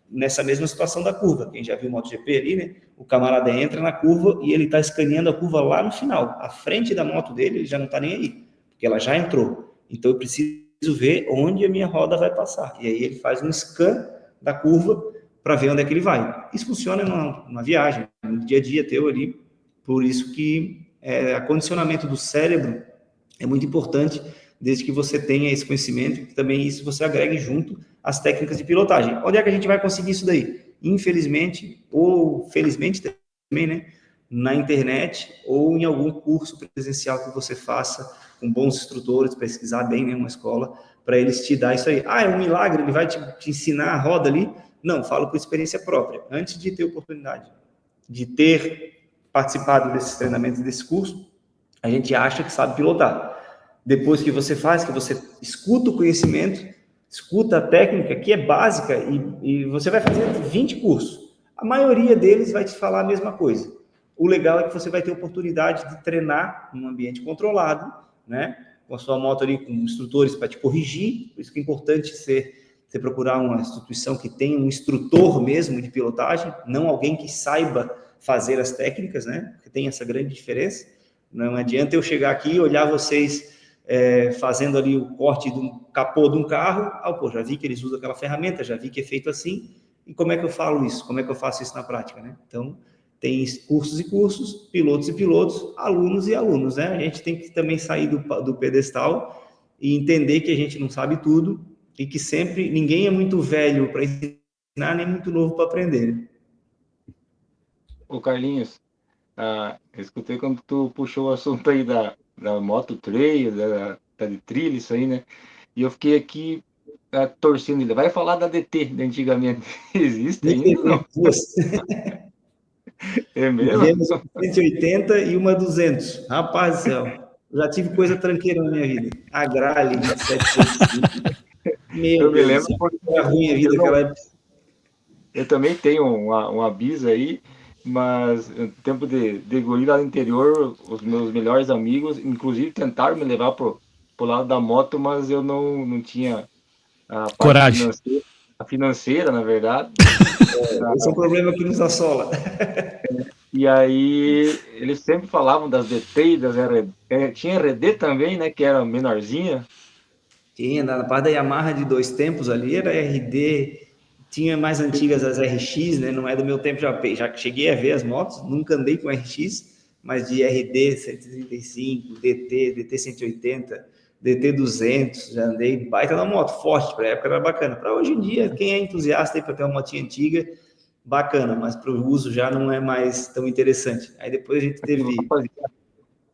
nessa mesma situação da curva. Quem já viu o MotoGP ali, né? O camarada entra na curva e ele está escaneando a curva lá no final. A frente da moto dele, ele já não está nem aí, porque ela já entrou. Então, eu preciso ver onde a minha roda vai passar. E aí ele faz um scan da curva para ver onde é que ele vai. Isso funciona numa viagem, no dia a dia teu ali. Por isso que acondicionamento do cérebro é muito importante, desde que você tenha esse conhecimento, e também isso você agregue junto às técnicas de pilotagem. Onde é que a gente vai conseguir isso daí? Infelizmente, ou felizmente também, né? Na internet ou em algum curso presencial que você faça com bons instrutores, pesquisar bem, né? Uma escola, para eles te dar isso aí. Ah, é um milagre, ele vai te ensinar a roda ali? Não, falo por experiência própria. Antes de ter oportunidade de ter participado desses treinamentos, desse curso, a gente acha que sabe pilotar. Depois que você faz, que você escuta o conhecimento, escuta a técnica, que é básica, e você vai fazer 20 cursos. A maioria deles vai te falar a mesma coisa. O legal é que você vai ter oportunidade de treinar num ambiente controlado, né? Com a sua moto ali, com instrutores para te corrigir. Por isso que é importante você procurar uma instituição que tenha um instrutor mesmo de pilotagem, não alguém que saiba fazer as técnicas, né? Porque tem essa grande diferença. Não adianta eu chegar aqui e olhar vocês fazendo ali o corte do capô de um carro, já vi que eles usam aquela ferramenta, já vi que é feito assim, e como é que eu falo isso? Como é que eu faço isso na prática, né? Então, tem cursos e cursos, pilotos e pilotos, alunos e alunos, né? A gente tem que também sair do pedestal e entender que a gente não sabe tudo e que sempre, ninguém é muito velho para ensinar, nem muito novo para aprender.
Ô Carlinhos, eu escutei quando tu puxou o assunto aí da moto trail, da de trilha, isso aí, né? E eu fiquei aqui torcendo. Ele vai falar da DT de antigamente. Existe ainda? Não? É mesmo?
180 e uma 200. Rapaz do céu. Já tive coisa tranqueira na minha vida. A Grale, 750.
Eu me lembro
porque era ruim a vida naquela época.
Eu também tenho uma Bis aí. Mas no tempo de guri lá no interior, os meus melhores amigos, inclusive, tentaram me levar pro lado da moto, mas eu não tinha a parte
Coragem.
financeira, na verdade.
Esse é um problema que nos assola.
E aí eles sempre falavam das DT, das RD, tinha RD também, né, que era menorzinha.
Tinha, na parte da Yamaha de 2 tempos ali, era RD, tinha mais antigas as RX, né? Não é do meu tempo, já cheguei a ver as motos, nunca andei com RX, mas de RD 135, DT 180, DT 200, já andei baita na moto, forte, para a época era bacana. Para hoje em dia, quem é entusiasta aí para ter uma motinha antiga, bacana, mas para o uso já não é mais tão interessante. Aí depois a gente teve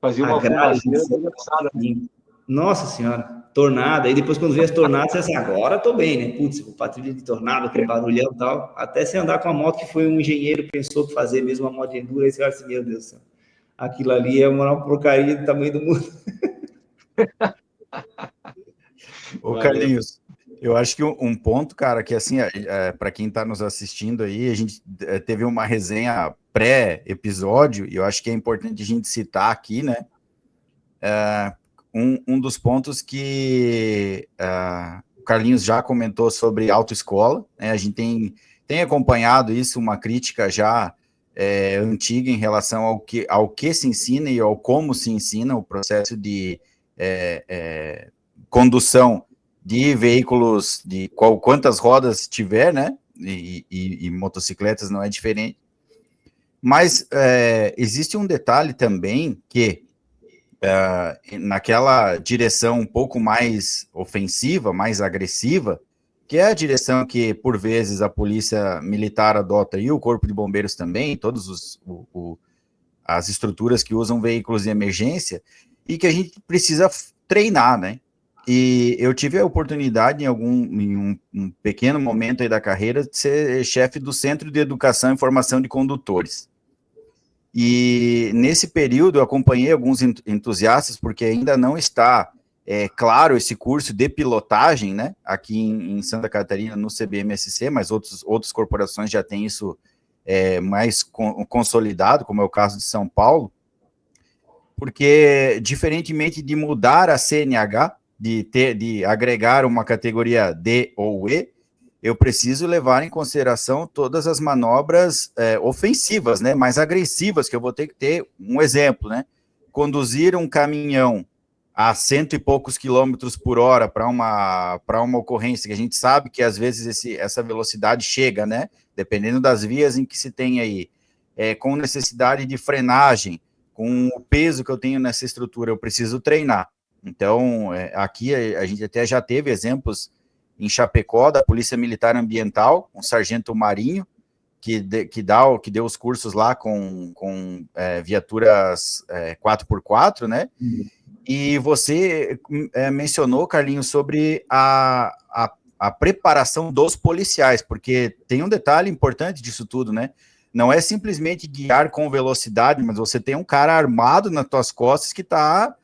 Fazia
a
uma
grade,
fumaceira engraçada, né?
nossa senhora, tornada. Aí depois, quando vê as tornadas, você assim, agora tô bem, né? Putz, patrulha de tornado, aquele barulhão e tal. Até você andar com a moto que foi um engenheiro que pensou que fazer mesmo uma moto de enduro, aí você fala assim, meu Deus do céu. Aquilo ali é uma porcaria do tamanho do mundo.
Ô, Carlinhos, eu acho que um ponto, cara, que assim, para quem está nos assistindo aí, a gente teve uma resenha pré-episódio, e eu acho que é importante a gente citar aqui, né? Um dos pontos que o Carlinhos já comentou sobre autoescola, né? A gente tem acompanhado isso, uma crítica já antiga em relação ao que se ensina e ao como se ensina o processo de condução de veículos de quantas rodas tiver, né? E motocicletas não é diferente. Mas existe um detalhe também que naquela direção um pouco mais ofensiva, mais agressiva, que é a direção que, por vezes, a polícia militar adota e o corpo de bombeiros também, todas as estruturas que usam veículos de emergência, e que a gente precisa treinar, né? E eu tive a oportunidade, em um pequeno momento aí da carreira, de ser chefe do Centro de Educação e Formação de Condutores. E nesse período eu acompanhei alguns entusiastas, porque ainda não está claro esse curso de pilotagem, né, aqui em Santa Catarina, no CBMSC, mas outras corporações já têm isso mais consolidado, como é o caso de São Paulo, porque, diferentemente de mudar a CNH, de agregar uma categoria D ou E, eu preciso levar em consideração todas as manobras ofensivas, né, mais agressivas, que eu vou ter que ter. Um exemplo, né, conduzir um caminhão a 100 e poucos quilômetros por hora para uma ocorrência, que a gente sabe que às vezes essa velocidade chega, né, dependendo das vias em que se tem aí, com necessidade de frenagem, com o peso que eu tenho nessa estrutura, eu preciso treinar. Então, aqui a gente até já teve exemplos em Chapecó, da Polícia Militar Ambiental, um sargento Marinho, que deu os cursos lá com viaturas 4x4, né? E você mencionou, Carlinhos, sobre a preparação dos policiais, porque tem um detalhe importante disso tudo, né? Não é simplesmente guiar com velocidade, mas você tem um cara armado nas tuas costas que está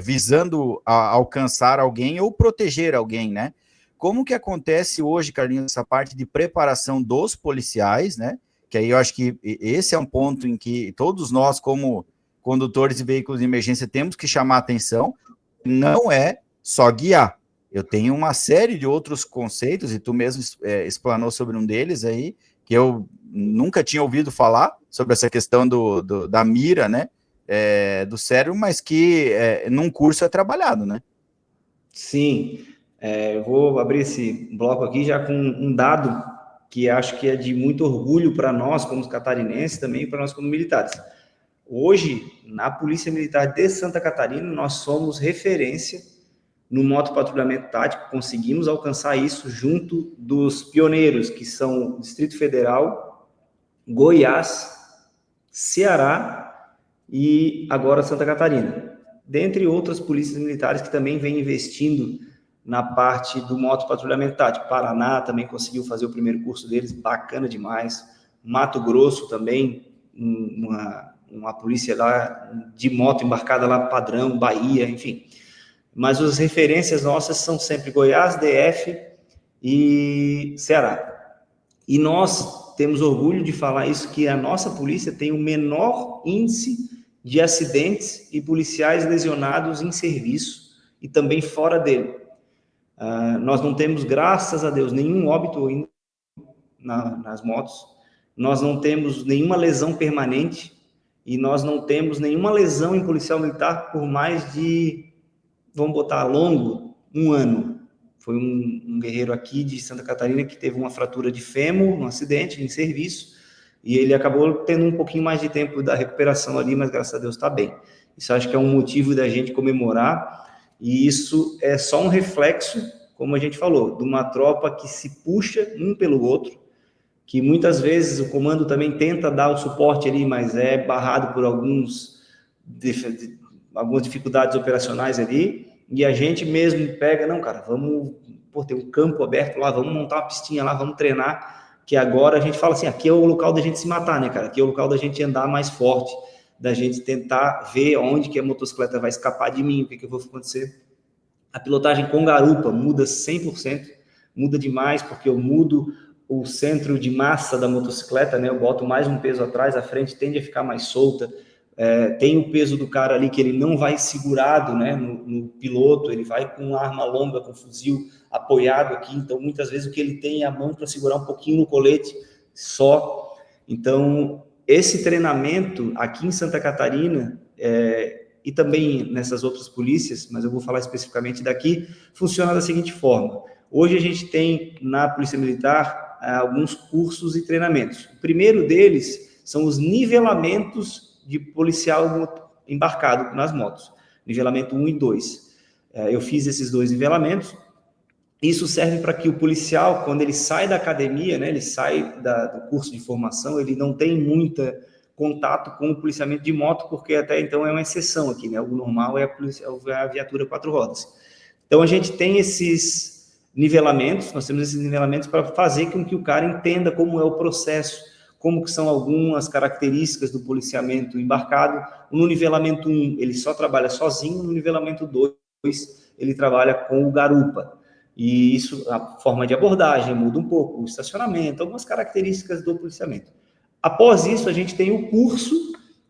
visando alcançar alguém ou proteger alguém, né? Como que acontece hoje, Carlinhos, essa parte de preparação dos policiais, né? Que aí eu acho que esse é um ponto em que todos nós, como condutores de veículos de emergência, temos que chamar atenção. Não é só guiar. Eu tenho uma série de outros conceitos, e tu mesmo explanou sobre um deles aí, que eu nunca tinha ouvido falar, sobre essa questão da mira, né? Do cérebro, mas que num curso é trabalhado, né?
Sim. Eu vou abrir esse bloco aqui já com um dado que acho que é de muito orgulho para nós, como catarinenses, também para nós como militares. Hoje, na Polícia Militar de Santa Catarina, nós somos referência no motopatrulhamento tático, conseguimos alcançar isso junto dos pioneiros, que são Distrito Federal, Goiás, Ceará e agora Santa Catarina. Dentre outras polícias militares que também vêm investindo na parte do motopatrulhamento tático. Paraná também conseguiu fazer o primeiro curso deles, bacana demais. Mato Grosso também, uma polícia lá de moto embarcada lá padrão, Bahia, enfim. Mas as referências nossas são sempre Goiás, DF e Ceará. E nós temos orgulho de falar isso, que a nossa polícia tem o menor índice de acidentes e policiais lesionados em serviço e também fora dele. Nós não temos, graças a Deus, nenhum óbito ainda nas motos, nós não temos nenhuma lesão permanente e nós não temos nenhuma lesão em policial militar por mais de, vamos botar longo, 1 ano. Foi um guerreiro aqui de Santa Catarina que teve uma fratura de fêmur, um acidente em serviço, e ele acabou tendo um pouquinho mais de tempo da recuperação ali, mas graças a Deus está bem. Isso acho que é um motivo da gente comemorar, e isso é só um reflexo, como a gente falou, de uma tropa que se puxa um pelo outro, que muitas vezes o comando também tenta dar o suporte ali, mas é barrado por algumas dificuldades operacionais ali, e a gente mesmo pega, não, cara, vamos, ter um campo aberto lá, vamos montar uma pistinha lá, vamos treinar, que agora a gente fala assim, aqui é o local da gente se matar, né, cara, aqui é o local da gente andar mais forte, da gente tentar ver onde que a motocicleta vai escapar de mim, o que eu vou acontecer. A pilotagem com garupa muda 100%, muda demais, porque eu mudo o centro de massa da motocicleta, né? Eu boto mais um peso atrás, a frente tende a ficar mais solta, tem o peso do cara ali que ele não vai segurado, né, no piloto, ele vai com arma longa, com fuzil apoiado aqui, então muitas vezes o que ele tem é a mão para segurar um pouquinho no colete só. Então, esse treinamento aqui em Santa Catarina, e também nessas outras polícias, mas eu vou falar especificamente daqui, funciona da seguinte forma. Hoje a gente tem na Polícia Militar alguns cursos e treinamentos. O primeiro deles são os nivelamentos de policial embarcado nas motos, nivelamento 1 e 2. Eu fiz esses 2 nivelamentos. Isso serve para que o policial, quando ele sai da academia, né, ele sai do curso de formação, ele não tem muito contato com o policiamento de moto, porque até então é uma exceção aqui, né? O normal é a viatura 4 rodas. Então a gente tem esses nivelamentos, nós temos esses nivelamentos para fazer com que o cara entenda como é o processo, como que são algumas características do policiamento embarcado. No nivelamento 1, ele só trabalha sozinho, no nivelamento 2, ele trabalha com o garupa. E isso, a forma de abordagem muda um pouco, o estacionamento, algumas características do policiamento. Após isso, a gente tem o curso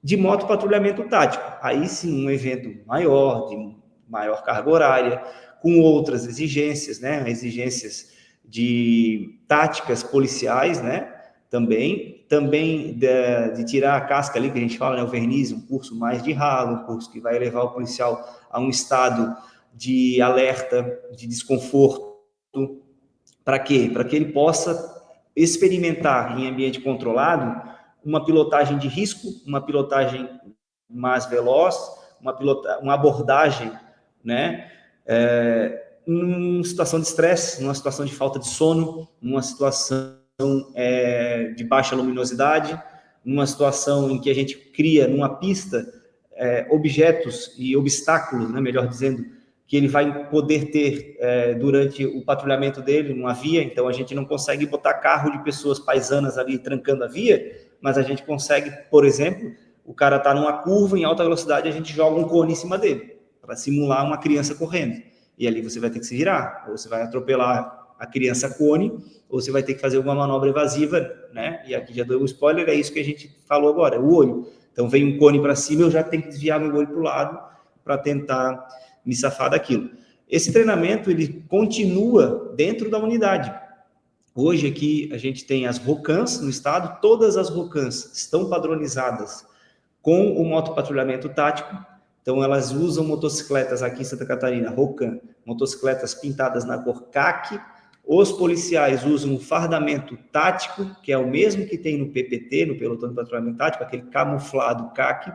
de motopatrulhamento tático. Aí sim, um evento maior, de maior carga horária, com outras exigências, né? Exigências de táticas policiais, né? Também de tirar a casca ali, que a gente fala, né? O verniz, um curso mais de ralo, um curso que vai levar o policial a um estado de alerta, de desconforto. Para quê? Para que ele possa experimentar em ambiente controlado uma pilotagem de risco, uma pilotagem mais veloz, uma abordagem, né? Numa situação de estresse, numa situação de falta de sono, numa situação de baixa luminosidade, numa situação em que a gente cria numa pista objetos e obstáculos, né, melhor dizendo, que ele vai poder ter durante o patrulhamento dele numa via. Então a gente não consegue botar carro de pessoas paisanas ali trancando a via, mas a gente consegue, por exemplo, o cara está numa curva em alta velocidade, a gente joga um cone em cima dele, para simular uma criança correndo. E ali você vai ter que se virar, ou você vai atropelar a criança cone, ou você vai ter que fazer alguma manobra evasiva, né? E aqui já deu um spoiler, é isso que a gente falou agora, o olho. Então vem um cone para cima, eu já tenho que desviar meu olho para o lado para tentar me safar daquilo. Esse treinamento, ele continua dentro da unidade. Hoje aqui a gente tem as ROCANs no estado, todas as ROCANs estão padronizadas com o motopatrulhamento tático. Então elas usam motocicletas aqui em Santa Catarina, ROCAN, motocicletas pintadas na cor caqui. Os policiais usam o fardamento tático, que é o mesmo que tem no PPT, no pelotão de patrulhamento tático, aquele camuflado caqui,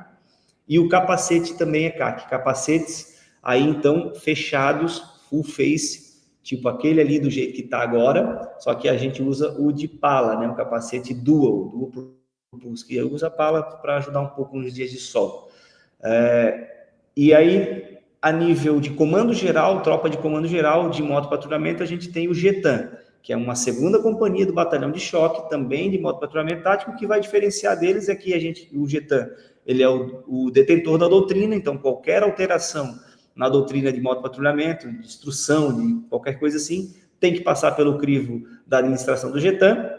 e o capacete também é caqui. Capacetes aí então fechados, full face, tipo aquele ali do jeito que está agora, só que a gente usa o de pala, né? Um capacete dual pulso, que usa pala para ajudar um pouco nos dias de sol. E aí, a nível de comando geral, tropa de comando geral de motopatrulhamento, a gente tem o GETAM, que é uma segunda companhia do batalhão de choque, também de motopatrulhamento tático. O que vai diferenciar deles é que o GETAM, ele é o detentor da doutrina, então qualquer alteração na doutrina de motopatrulhamento, de instrução, de qualquer coisa assim, tem que passar pelo crivo da administração do GETAM.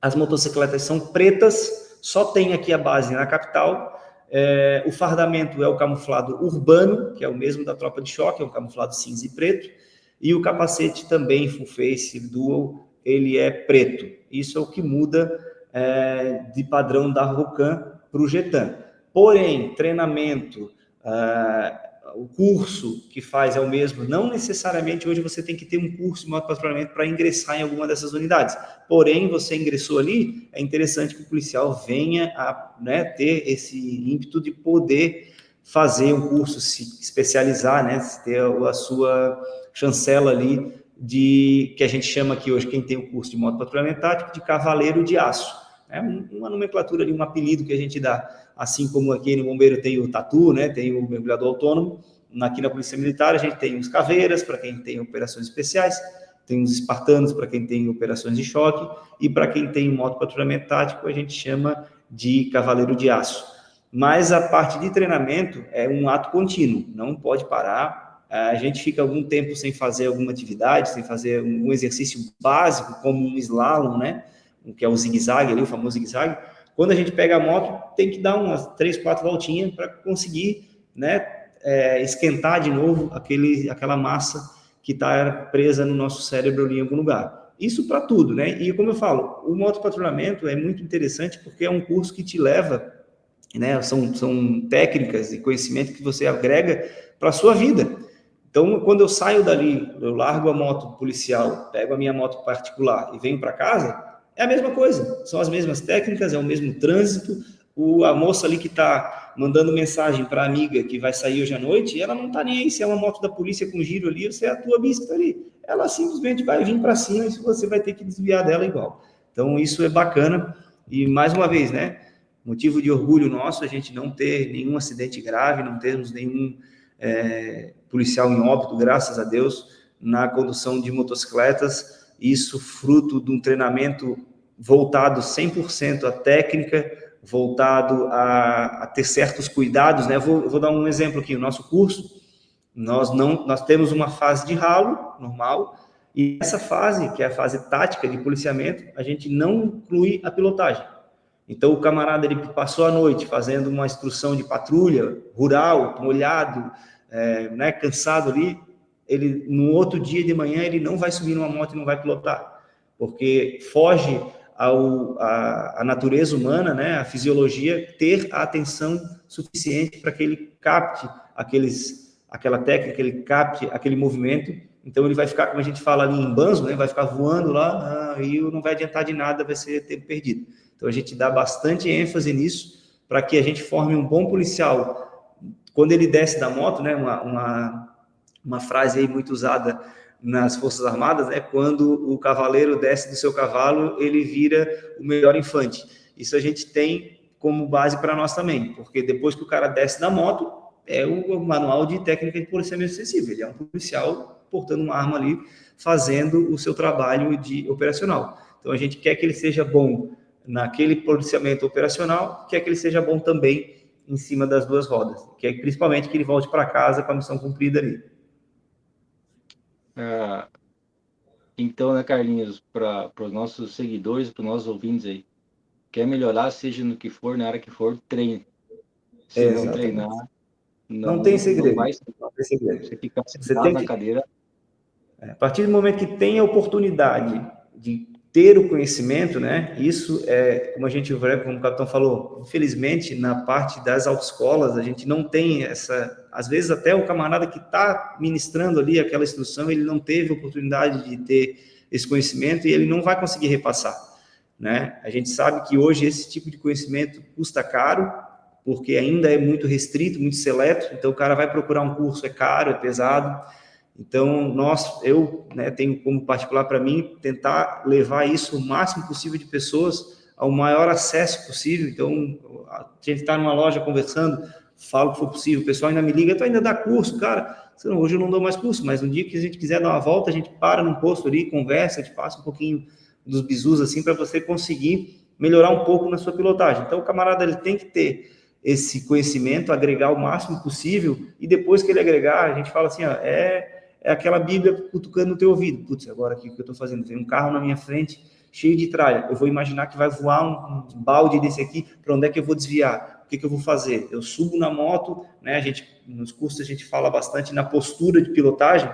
As motocicletas são pretas, só tem aqui a base na capital. O fardamento é o camuflado urbano, que é o mesmo da tropa de choque, é um camuflado cinza e preto. E o capacete também, full face, dual, ele é preto. Isso é o que muda de padrão da Rocan para o Getan. Porém, treinamento, o curso que faz é o mesmo. Não necessariamente hoje você tem que ter um curso de motopatrulhamento para ingressar em alguma dessas unidades. Porém, você ingressou ali, é interessante que o policial venha a ter esse ímpeto de poder fazer um curso, se especializar, ter a sua chancela ali que a gente chama aqui hoje, quem tem o curso de motopatrulhamento tático, de cavaleiro de aço. Uma nomenclatura ali, um apelido que a gente dá, assim como aqui no Bombeiro tem o Tatu, tem o mergulhador autônomo. Aqui na Polícia Militar a gente tem os caveiras, para quem tem operações especiais, tem os espartanos, para quem tem operações de choque, e para quem tem motopatrulhamento tático, a gente chama de cavaleiro de aço. Mas a parte de treinamento é um ato contínuo, não pode parar. A gente fica algum tempo sem fazer alguma atividade, sem fazer um exercício básico, como um slalom, que é o zigue-zague ali, o famoso zigue-zague. Quando a gente pega a moto, tem que dar umas 3, 4 voltinhas para conseguir, esquentar de novo aquela massa que está presa no nosso cérebro ali em algum lugar. Isso para tudo, E como eu falo, o motopatrulhamento é muito interessante porque é um curso que te leva, são técnicas e conhecimento que você agrega para a sua vida. Então, quando eu saio dali, eu largo a moto policial, pego a minha moto particular e venho para casa, é a mesma coisa, são as mesmas técnicas, é o mesmo trânsito. A moça ali que está mandando mensagem para a amiga que vai sair hoje à noite, ela não está nem aí se é uma moto da polícia com giro ali ou se é a tua bis que está ali. Ela simplesmente vai vir para cima e você vai ter que desviar dela igual. Então, isso é bacana. E, mais uma vez, motivo de orgulho nosso a gente não ter nenhum acidente grave, não termos nenhum policial em óbito, graças a Deus, na condução de motocicletas. Isso fruto de um treinamento voltado 100% à técnica, voltado a ter certos cuidados, Vou dar um exemplo aqui. O nosso curso, nós temos uma fase de ralo normal, e essa fase, que é a fase tática de policiamento, a gente não inclui a pilotagem. Então, o camarada ele passou a noite fazendo uma instrução de patrulha rural, molhado, cansado ali, ele, no outro dia de manhã, ele não vai subir numa moto e não vai pilotar, porque foge a natureza humana, a fisiologia, ter a atenção suficiente para que ele capte aquela técnica, ele capte aquele movimento. Então, ele vai ficar, como a gente fala ali em banzo, vai ficar voando lá, e não vai adiantar de nada, vai ser tempo perdido. Então, a gente dá bastante ênfase nisso, para que a gente forme um bom policial. Quando ele desce da moto, uma frase aí muito usada nas Forças Armadas, quando o cavaleiro desce do seu cavalo, ele vira o melhor infante. Isso a gente tem como base para nós também, porque depois que o cara desce da moto, é o manual de técnica de policiamento sensível. Ele é um policial portando uma arma ali, fazendo o seu trabalho operacional. Então, a gente quer que ele seja bom naquele policiamento operacional, quer que ele seja bom também em cima das duas rodas, quer principalmente que ele volte para casa com a missão cumprida ali.
Então, Carlinhos, para os nossos seguidores, para os nossos ouvintes aí, quer melhorar, seja no que for, na área que for, treine. Se não treinar,
não tem segredo.
Não tem segredo. Você fica sentado na cadeira.
A partir do momento que tem a oportunidade de ter o conhecimento, isso é, como a gente vê, como o capitão falou, infelizmente, na parte das autoescolas, a gente não tem às vezes até o camarada que está ministrando ali aquela instrução, ele não teve a oportunidade de ter esse conhecimento e ele não vai conseguir repassar, A gente sabe que hoje esse tipo de conhecimento custa caro, porque ainda é muito restrito, muito seleto, então o cara vai procurar um curso, é caro, é pesado. Então, eu tenho como particular para mim tentar levar isso o máximo possível de pessoas ao maior acesso possível. Então, a gente está numa loja conversando, falo que for possível, o pessoal ainda me liga, tu ainda dá curso, cara? Hoje eu não dou mais curso, mas no dia que a gente quiser dar uma volta, a gente para num posto ali, conversa, a gente passa um pouquinho dos bizus assim para você conseguir melhorar um pouco na sua pilotagem. Então, o camarada ele tem que ter esse conhecimento, agregar o máximo possível, e depois que ele agregar, a gente fala assim, é aquela Bíblia cutucando no teu ouvido. Putz, agora aqui o que eu estou fazendo? Tem um carro na minha frente cheio de tralha. Eu vou imaginar que vai voar um balde desse aqui, para onde é que eu vou desviar? O que eu vou fazer? Eu subo na moto, né? Nos cursos a gente fala bastante na postura de pilotagem,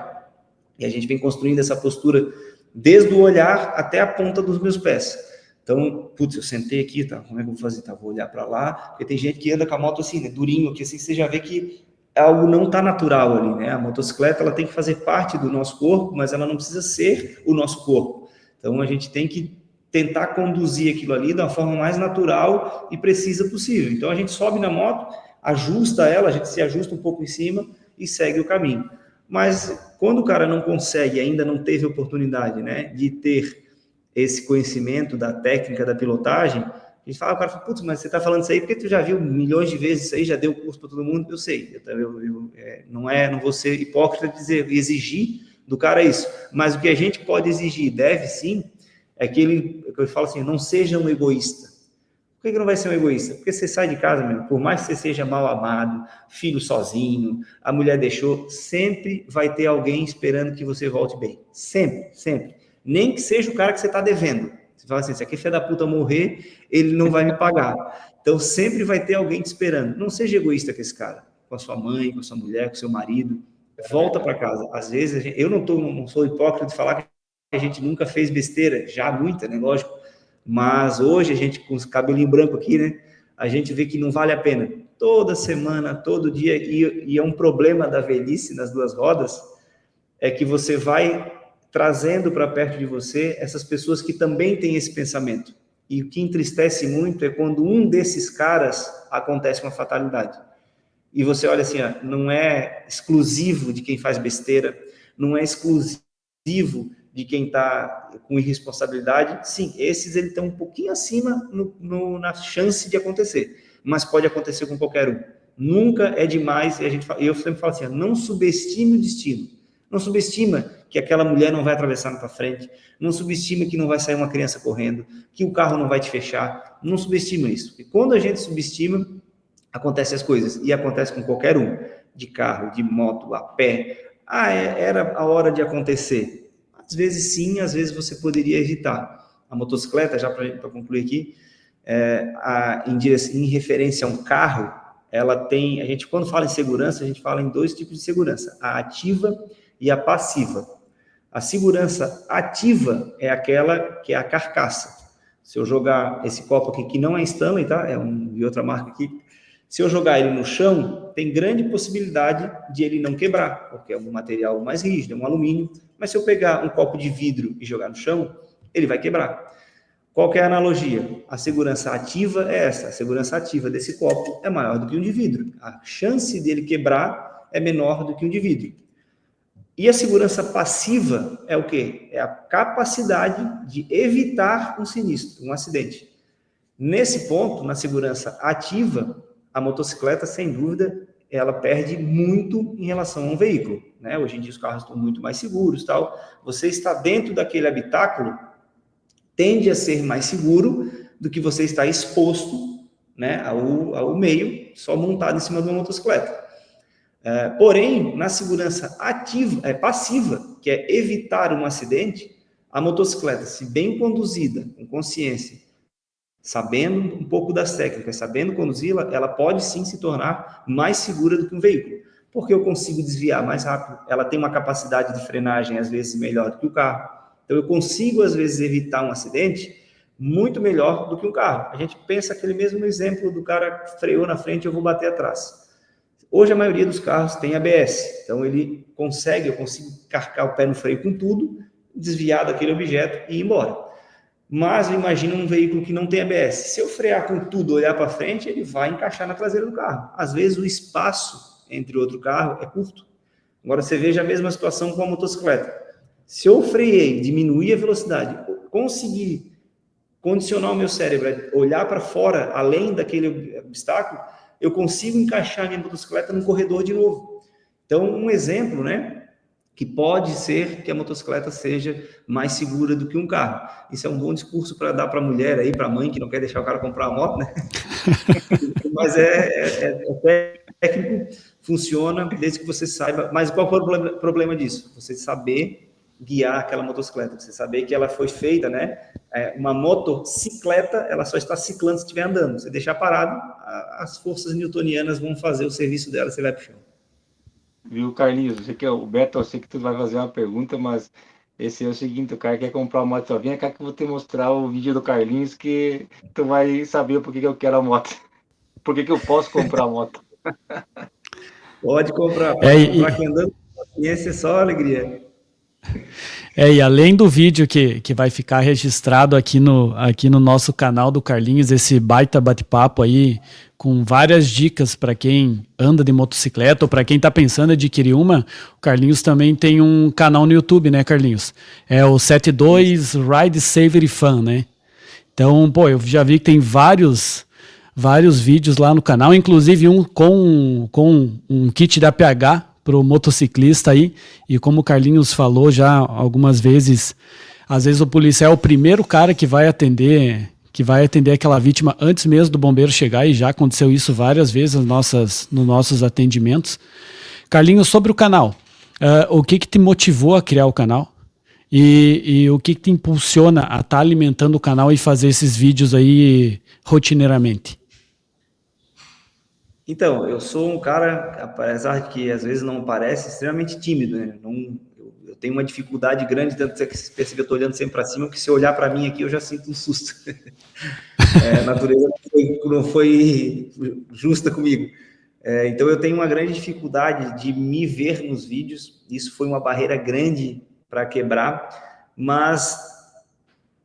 e a gente vem construindo essa postura desde o olhar até a ponta dos meus pés. Então, putz, eu sentei aqui, tá? Como é que eu vou fazer? Tá, vou olhar para lá, porque tem gente que anda com a moto assim, né? Durinho aqui, assim, você já vê que algo não tá natural ali, né? A motocicleta, ela tem que fazer parte do nosso corpo, mas ela não precisa ser o nosso corpo. Então, a gente tem que tentar conduzir aquilo ali da forma mais natural e precisa possível. Então, a gente sobe na moto, ajusta ela, a gente se ajusta um pouco em cima e segue o caminho. Mas, quando o cara não consegue, ainda não teve oportunidade, né, de ter esse conhecimento da técnica da pilotagem, a gente fala, o cara fala, putz, mas você está falando isso aí porque tu já viu milhões de vezes isso aí, já deu curso para todo mundo, eu sei, não vou ser hipócrita de exigir do cara isso, mas o que a gente pode exigir, deve sim, é que eu falo assim, não seja um egoísta. Por que não vai ser um egoísta? Porque você sai de casa, meu, por mais que você seja mal amado, filho sozinho, a mulher deixou, sempre vai ter alguém esperando que você volte bem, sempre, sempre. Nem que seja o cara que você está devendo. Você fala assim, se aquele filho da puta morrer, ele não vai me pagar. Então, sempre vai ter alguém te esperando. Não seja egoísta com esse cara. Com a sua mãe, com a sua mulher, com o seu marido. Volta para casa. Às vezes, eu não sou hipócrita de falar que a gente nunca fez besteira. Já muita, né? Lógico. Mas hoje, a gente com os cabelinhos brancos aqui, né? A gente vê que não vale a pena. Toda semana, todo dia. E é um problema da velhice nas duas rodas, é que você vai trazendo para perto de você essas pessoas que também têm esse pensamento. E o que entristece muito é quando um desses caras acontece uma fatalidade. E você olha assim, ó, não é exclusivo de quem faz besteira, não é exclusivo de quem está com irresponsabilidade. Sim, esses eles estão um pouquinho acima na chance de acontecer, mas pode acontecer com qualquer um. Nunca é demais, eu sempre falo assim, ó, não subestime o destino. Não subestima que aquela mulher não vai atravessar na tua frente, não subestima que não vai sair uma criança correndo, que o carro não vai te fechar, não subestima isso. Porque quando a gente subestima, acontecem as coisas, e acontece com qualquer um, de carro, de moto, a pé. Era a hora de acontecer. Às vezes sim, às vezes você poderia evitar. A motocicleta, já para concluir aqui, em referência a um carro, ela tem, a gente quando fala em segurança, a gente fala em dois tipos de segurança, a ativa e a passiva. A segurança ativa é aquela que é a carcaça. Se eu jogar esse copo aqui, que não é Stanley, tá? É de outra marca aqui. Se eu jogar ele no chão, tem grande possibilidade de ele não quebrar, porque é um material mais rígido, é um alumínio. Mas se eu pegar um copo de vidro e jogar no chão, ele vai quebrar. Qual que é a analogia? A segurança ativa é essa. A segurança ativa desse copo é maior do que um de vidro. A chance dele quebrar é menor do que um de vidro. E a segurança passiva é o quê? É a capacidade de evitar um sinistro, um acidente. Nesse ponto, na segurança ativa, a motocicleta, sem dúvida, ela perde muito em relação a um veículo, né? Hoje em dia os carros estão muito mais seguros, tal. Você está dentro daquele habitáculo, tende a ser mais seguro do que você estar exposto, né, ao meio, só montado em cima de uma motocicleta. Porém, na segurança passiva, que é evitar um acidente, a motocicleta, se bem conduzida, com consciência, sabendo um pouco das técnicas, sabendo conduzi-la, ela pode sim se tornar mais segura do que um veículo, porque eu consigo desviar mais rápido, ela tem uma capacidade de frenagem às vezes melhor do que o carro, então eu consigo às vezes evitar um acidente muito melhor do que um carro. A gente pensa aquele mesmo exemplo do cara que freou na frente e eu vou bater atrás. Hoje a maioria dos carros tem ABS, então eu consigo carcar o pé no freio com tudo, desviar daquele objeto e ir embora. Mas imagina um veículo que não tem ABS. Se eu frear com tudo, olhar para frente, ele vai encaixar na traseira do carro. Às vezes o espaço entre outro carro é curto. Agora você veja a mesma situação com a motocicleta. Se eu freiei, diminuir a velocidade, conseguir condicionar o meu cérebro a olhar para fora, além daquele obstáculo, eu consigo encaixar minha motocicleta no corredor de novo. Então, um exemplo, né, que pode ser que a motocicleta seja mais segura do que um carro. Isso é um bom discurso para dar para a mulher aí, para a mãe que não quer deixar o cara comprar a moto, né? Mas é técnico, funciona desde que você saiba. Mas qual é o problema disso? Você saber guiar aquela motocicleta, você saber que ela foi feita, né? Uma motocicleta, ela só está ciclando se estiver andando. Você deixar parado, as forças newtonianas vão fazer o serviço dela, você vai pro chão.
Viu, Carlinhos? O Beto, eu sei que tu vai fazer uma pergunta, mas esse é o seguinte, o cara quer comprar uma moto, só vem cá que eu vou te mostrar o vídeo do Carlinhos que tu vai saber por que eu quero a moto. Por que eu posso comprar a moto.
Pode comprar, quem andando com paciência, é só alegria.
E além do vídeo que vai ficar registrado aqui no nosso canal do Carlinhos, esse baita bate-papo aí, com várias dicas para quem anda de motocicleta ou para quem está pensando em adquirir uma, o Carlinhos também tem um canal no YouTube, né, Carlinhos? É o 72 Ride Safety Fun, né? Então, eu já vi que tem vários vídeos lá no canal, inclusive um com um kit da PH para o motociclista aí, e como o Carlinhos falou já algumas vezes, às vezes o policial é o primeiro cara que vai atender aquela vítima antes mesmo do bombeiro chegar, e já aconteceu isso várias vezes nos nossos atendimentos. Carlinhos, sobre o canal, o que te motivou a criar o canal? E o que te impulsiona a estar alimentando o canal e fazer esses vídeos aí rotineiramente?
Então, eu sou um cara, apesar de que às vezes não parece, extremamente tímido, né? Eu tenho uma dificuldade grande, tanto que você percebe que eu estou olhando sempre para cima, porque se eu olhar para mim aqui eu já sinto um susto. A natureza não foi justa comigo. Então eu tenho uma grande dificuldade de me ver nos vídeos, isso foi uma barreira grande para quebrar, mas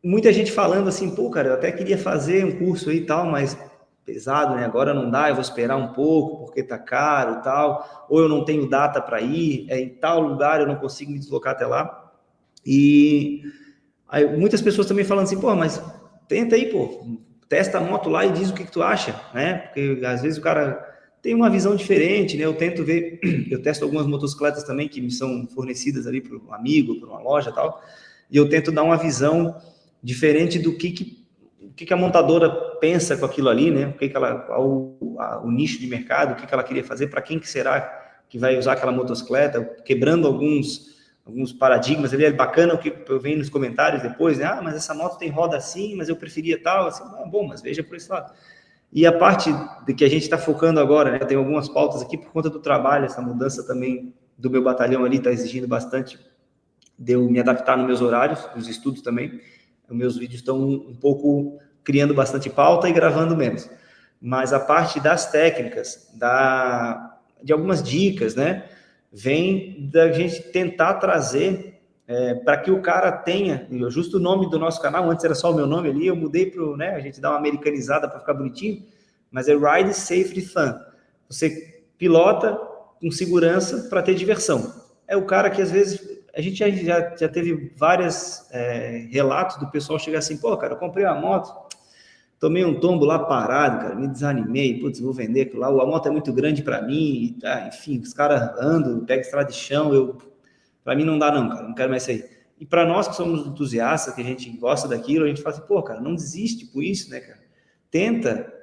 muita gente falando assim, pô, cara, eu até queria fazer um curso aí e tal, mas pesado, né? Agora não dá, eu vou esperar um pouco porque tá caro e tal, ou eu não tenho data para ir, em tal lugar eu não consigo me deslocar até lá. E aí, muitas pessoas também falando assim, pô, mas tenta aí, pô, testa a moto lá e diz o que tu acha, né? Porque às vezes o cara tem uma visão diferente, né? Eu tento ver, eu testo algumas motocicletas também que me são fornecidas ali por um amigo, por uma loja e tal, e eu tento dar uma visão diferente do que a montadora pensa com aquilo ali, né? O nicho de mercado, o que ela queria fazer, para quem que será que vai usar aquela motocicleta, quebrando alguns paradigmas ali. É bacana o que eu venho nos comentários depois, né? Mas essa moto tem roda assim, mas eu preferia tal, assim, bom, mas veja por esse lado. E a parte de que a gente está focando agora, né? Tem algumas pautas aqui por conta do trabalho, essa mudança também do meu batalhão ali está exigindo bastante de eu me adaptar nos meus horários, nos estudos também. Os meus vídeos estão um pouco criando bastante pauta e gravando menos. Mas a parte das técnicas, de algumas dicas, né? Vem da gente tentar trazer para que o cara tenha, justo o nome do nosso canal, antes era só o meu nome ali, eu mudei para, né? A gente dá uma americanizada para ficar bonitinho, mas é Ride Safety Fun. Você pilota com segurança para ter diversão. É o cara que às vezes... A gente já teve vários relatos do pessoal chegar assim, pô, cara, eu comprei uma moto, tomei um tombo lá parado, cara, me desanimei, putz, vou vender aquilo lá, a moto é muito grande para mim, enfim, os caras andam, pegam estrada de chão, para mim não dá não, cara, não quero mais sair. E para nós que somos entusiastas, que a gente gosta daquilo, a gente fala assim, pô, cara, não desiste por isso, né, cara? Tenta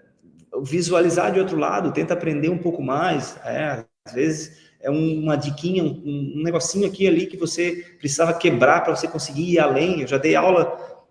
visualizar de outro lado, tenta aprender um pouco mais, às vezes... É uma diquinha, um negocinho aqui ali que você precisava quebrar para você conseguir ir além. Eu já dei aula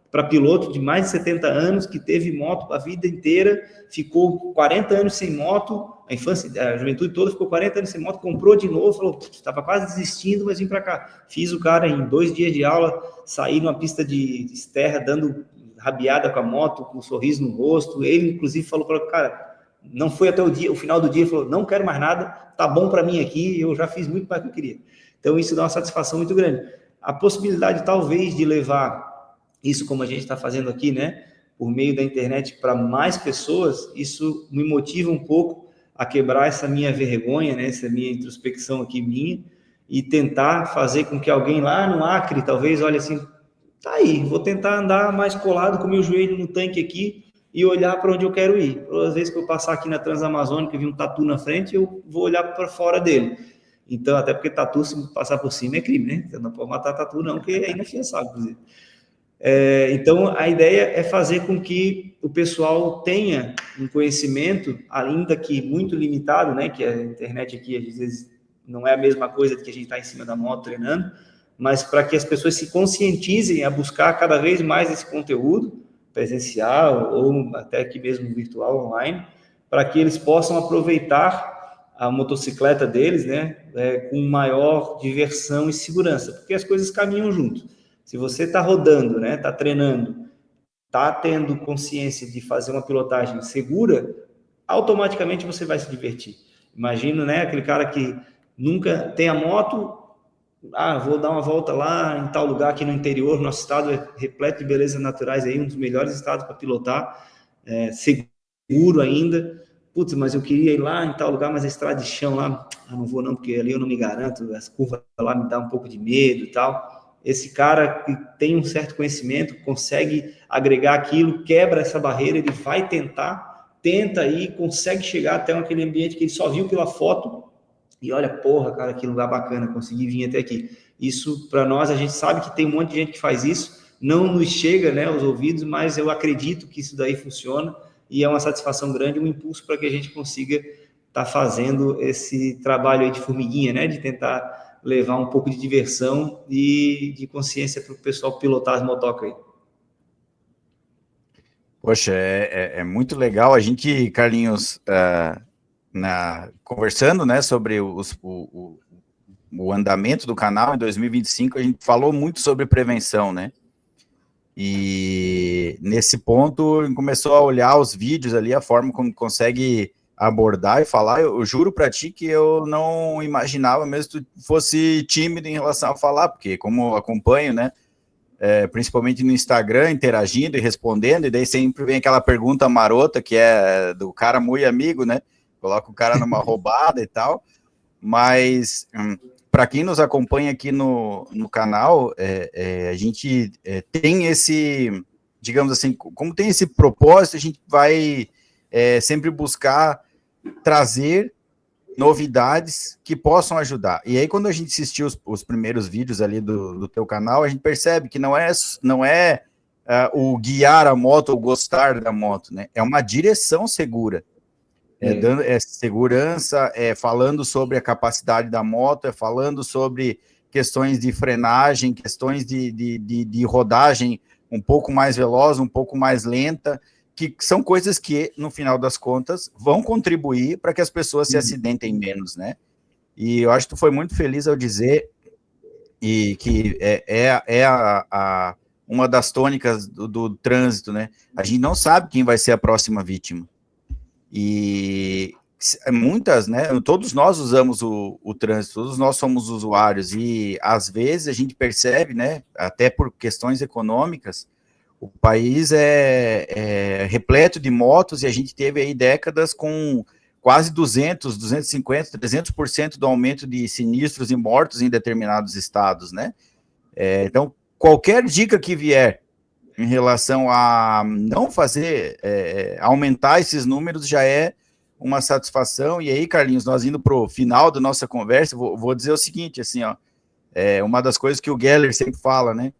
para piloto de mais de 70 anos que teve moto a vida inteira, ficou 40 anos sem moto, a infância, a juventude toda ficou 40 anos sem moto, comprou de novo, falou, estava quase desistindo, mas vim para cá. Fiz o cara em 2 dias de aula, saí numa pista de terra, dando rabiada com a moto, com um sorriso no rosto. Ele, inclusive, falou para o cara... Não foi até o final do dia, ele falou, não quero mais nada, tá bom para mim aqui, eu já fiz muito mais do que eu queria. Então, isso dá uma satisfação muito grande. A possibilidade, talvez, de levar isso como a gente está fazendo aqui, né, por meio da internet para mais pessoas, isso me motiva um pouco a quebrar essa minha vergonha, né, essa minha introspecção aqui minha, e tentar fazer com que alguém lá no Acre, talvez, olhe assim, tá aí, vou tentar andar mais colado com o meu joelho no tanque aqui, e olhar para onde eu quero ir. Às vezes que eu passar aqui na Transamazônica e vi um tatu na frente, eu vou olhar para fora dele. Então, até porque tatu, se passar por cima, é crime, né? Você não pode matar tatu não, porque é inafiançável, inclusive. Então, a ideia é fazer com que o pessoal tenha um conhecimento, ainda que muito limitado, né? Que a internet aqui, às vezes, não é a mesma coisa que a gente está em cima da moto treinando, mas para que as pessoas se conscientizem a buscar cada vez mais esse conteúdo presencial ou até aqui mesmo virtual, online, para que eles possam aproveitar a motocicleta deles, né, com maior diversão e segurança, porque as coisas caminham junto. Se você está rodando, né, está treinando, está tendo consciência de fazer uma pilotagem segura, automaticamente você vai se divertir. Imagina, né, aquele cara que nunca tem a moto, vou dar uma volta lá em tal lugar aqui no interior, nosso estado é repleto de belezas naturais, aí, um dos melhores estados para pilotar, seguro ainda. Putz, mas eu queria ir lá em tal lugar, mas a estrada de chão lá, não vou não, porque ali eu não me garanto, as curvas lá me dá um pouco de medo e tal. Esse cara que tem um certo conhecimento, consegue agregar aquilo, quebra essa barreira, ele vai tenta aí, consegue chegar até aquele ambiente que ele só viu pela foto, e olha, porra, cara, que lugar bacana, consegui vir até aqui. Isso, para nós, a gente sabe que tem um monte de gente que faz isso, não nos chega, né, aos ouvidos, mas eu acredito que isso daí funciona, e é uma satisfação grande, um impulso para que a gente consiga estar fazendo esse trabalho aí de formiguinha, né, de tentar levar um pouco de diversão e de consciência para o pessoal pilotar as motocas aí.
Poxa, é muito legal. A gente, Carlinhos, conversando, né, sobre o andamento do canal em 2025, a gente falou muito sobre prevenção, né? E nesse ponto começou a olhar os vídeos ali, a forma como consegue abordar e falar. Eu juro para ti que eu não imaginava mesmo que tu fosse tímido em relação a falar, porque como eu acompanho, né, principalmente no Instagram, interagindo e respondendo, e daí sempre vem aquela pergunta marota que é do cara muito amigo, né? Coloca o cara numa roubada e tal, mas para quem nos acompanha aqui no canal, a gente tem esse, digamos assim, como tem esse propósito, a gente vai sempre buscar trazer novidades que possam ajudar. E aí, quando a gente assistiu os primeiros vídeos ali do teu canal, a gente percebe que não é o guiar a moto ou gostar da moto, né? É uma direção segura. Dando segurança, falando sobre a capacidade da moto, falando sobre questões de frenagem, questões de rodagem um pouco mais veloz, um pouco mais lenta, que são coisas que, no final das contas, vão contribuir para que as pessoas se acidentem menos, né? E eu acho que tu foi muito feliz ao dizer e que uma das tônicas do trânsito, né? A gente não sabe quem vai ser a próxima vítima. E muitas, né, todos nós usamos o trânsito, todos nós somos usuários, e às vezes a gente percebe, né, até por questões econômicas, o país é repleto de motos, e a gente teve aí décadas com quase 200, 250, 300% do aumento de sinistros e mortos em determinados estados, né? Então, qualquer dica que vier em relação a não fazer, aumentar esses números, já é uma satisfação. E aí, Carlinhos, nós indo para o final da nossa conversa, vou dizer o seguinte, assim, ó, uma das coisas que o Geller sempre fala, né,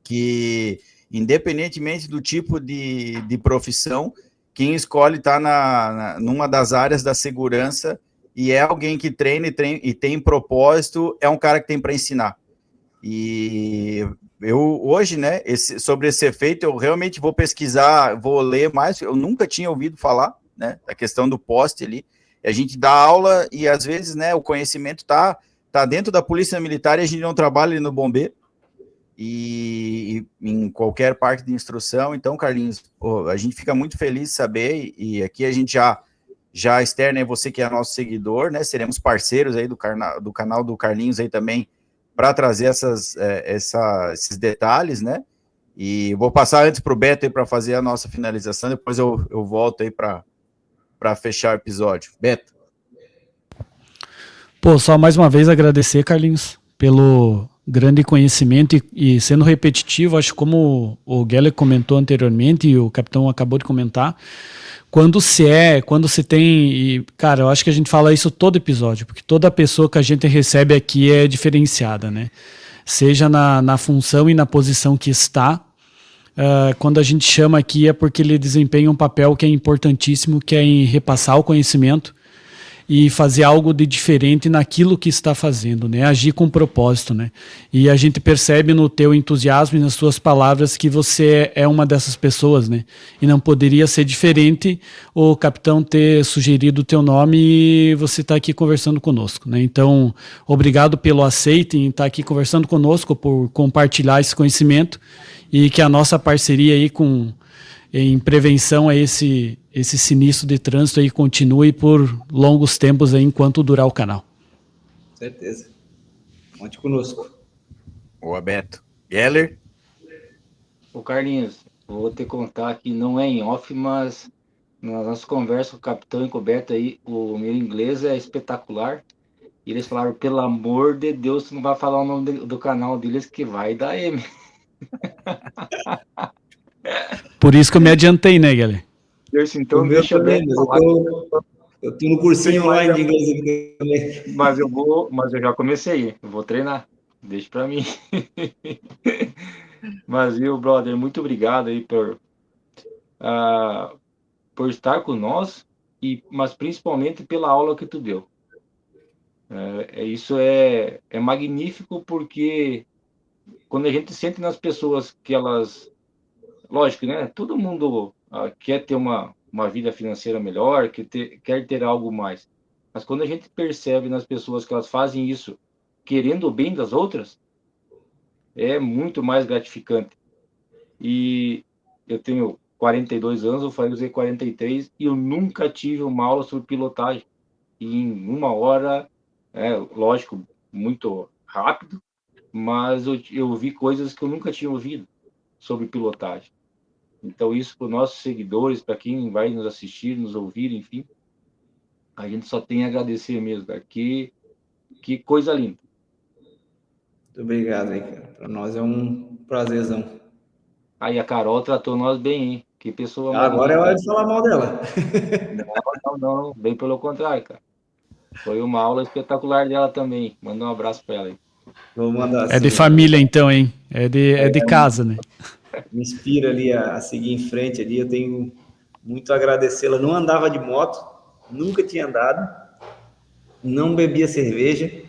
que independentemente do tipo de profissão, quem escolhe estar numa das áreas da segurança e é alguém que treina e tem propósito, é um cara que tem para ensinar. E eu hoje, né, sobre esse efeito, eu realmente vou pesquisar, vou ler mais, eu nunca tinha ouvido falar, né, da questão do poste ali. A gente dá aula e às vezes, né, o conhecimento tá dentro da polícia militar e a gente não trabalha ali no bombeiro e em qualquer parte de instrução. Então, Carlinhos, a gente fica muito feliz de saber, e aqui a gente já externa, você que é nosso seguidor, né, seremos parceiros aí do canal do Carlinhos aí também, para trazer esses detalhes, né? E vou passar antes para o Beto aí para fazer a nossa finalização, depois eu volto aí para fechar o episódio. Beto.
Pô, só mais uma vez agradecer, Carlinhos, pelo grande conhecimento e sendo repetitivo, acho como o Geller comentou anteriormente e o capitão acabou de comentar, quando se tem, e, cara, eu acho que a gente fala isso todo episódio, porque toda pessoa que a gente recebe aqui é diferenciada, né? Seja na função e na posição que está, quando a gente chama aqui é porque ele desempenha um papel que é importantíssimo, que é em repassar o conhecimento e fazer algo de diferente naquilo que está fazendo, né? Agir com propósito, né? E a gente percebe no teu entusiasmo e nas tuas palavras que você é uma dessas pessoas, né? E não poderia ser diferente o capitão ter sugerido o teu nome e você estar aqui conversando conosco, né? Então, obrigado pelo aceite em estar aqui conversando conosco, por compartilhar esse conhecimento e que a nossa parceria aí em prevenção a esse sinistro de trânsito aí continue por longos tempos aí enquanto durar o canal.
Certeza. Conte conosco.
Boa, Beto. Geller?
Ô Carlinhos, vou te contar que não é em off, mas na nossa conversa com o capitão encoberto aí, o meu inglês é espetacular. E eles falaram, pelo amor de Deus, tu não vai falar o nome do canal deles que vai dar M.
Por isso que eu me adiantei, né, galera?
Então deixa bem.
Eu tô no cursinho online de inglês aqui também.
Mas eu já comecei, eu vou treinar. Deixa pra mim. Mas, viu, brother, muito obrigado aí por estar conosco, mas principalmente pela aula que tu deu. Isso é magnífico, porque quando a gente sente nas pessoas que elas... Lógico, né? Todo mundo quer ter uma vida financeira melhor, quer ter algo mais. Mas quando a gente percebe nas pessoas que elas fazem isso querendo o bem das outras, é muito mais gratificante. E eu tenho 42 anos, eu fazer 43, e eu nunca tive uma aula sobre pilotagem. E em uma hora, lógico, muito rápido, mas eu vi coisas que eu nunca tinha ouvido sobre pilotagem. Então, isso para os nossos seguidores, para quem vai nos assistir, nos ouvir, enfim, a gente só tem a agradecer mesmo, cara. Que coisa linda.
Muito obrigado aí, cara. Para nós é um prazerzão.
Aí a Carol tratou nós bem, hein? Que pessoa
Agora é hora de falar mal dela.
Não, bem pelo contrário, cara. Foi uma aula espetacular dela também. Manda um abraço para ela aí.
Vou mandar.
É de família então, hein? É de casa, né?
Me inspira ali a seguir em frente ali. Eu tenho muito a agradecê-la. Não andava de moto, nunca tinha andado, não bebia cerveja,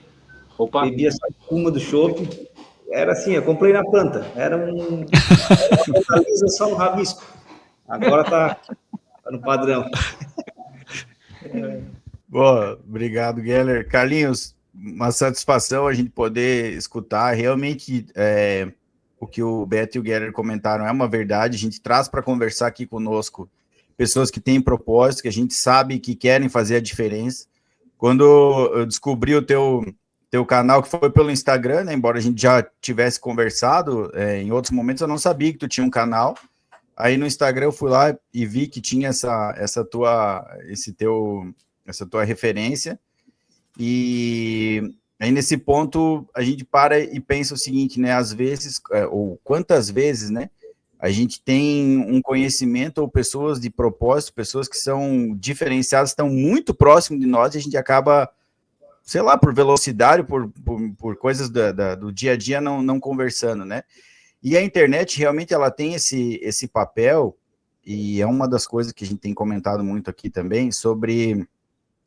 bebia só espuma do chopp. Era assim, eu comprei na planta. Era uma Fortaleza só no rabisco. Agora tá no padrão.
Boa, obrigado, Geller. Carlinhos, uma satisfação a gente poder escutar. Realmente, o que o Beto e o Geller comentaram é uma verdade. A gente traz para conversar aqui conosco pessoas que têm propósito, que a gente sabe que querem fazer a diferença. Quando eu descobri o teu canal, que foi pelo Instagram, né, embora a gente já tivesse conversado em outros momentos, eu não sabia que tu tinha um canal. Aí no Instagram eu fui lá e vi que tinha essa tua referência, e aí nesse ponto a gente para e pensa o seguinte, né, às vezes, ou quantas vezes, né, a gente tem um conhecimento ou pessoas de propósito, pessoas que são diferenciadas, estão muito próximo de nós, e a gente acaba, sei lá, por velocidade, por coisas do dia a dia, não conversando, né? E a internet realmente ela tem esse papel, e é uma das coisas que a gente tem comentado muito aqui também, sobre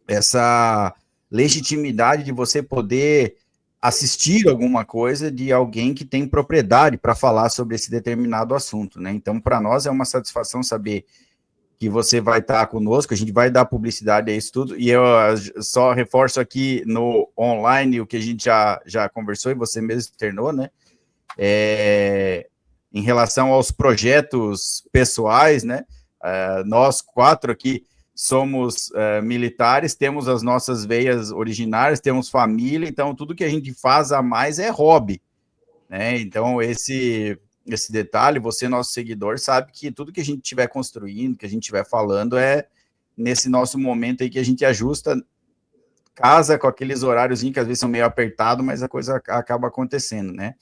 essa legitimidade de você poder assistir alguma coisa de alguém que tem propriedade para falar sobre esse determinado assunto, né? Então, para nós é uma satisfação saber que você vai estar conosco, a gente vai dar publicidade a isso tudo, e eu só reforço aqui no online o que a gente já conversou, e você mesmo externou, né? Em relação aos projetos pessoais, né? Nós 4 aqui somos militares, temos as nossas veias originárias, temos família, então tudo que a gente faz a mais é hobby, né? Então esse detalhe, você, nosso seguidor, sabe que tudo que a gente estiver construindo, que a gente estiver falando, é nesse nosso momento aí que a gente ajusta, casa com aqueles horários que às vezes são meio apertados, mas a coisa acaba acontecendo, né?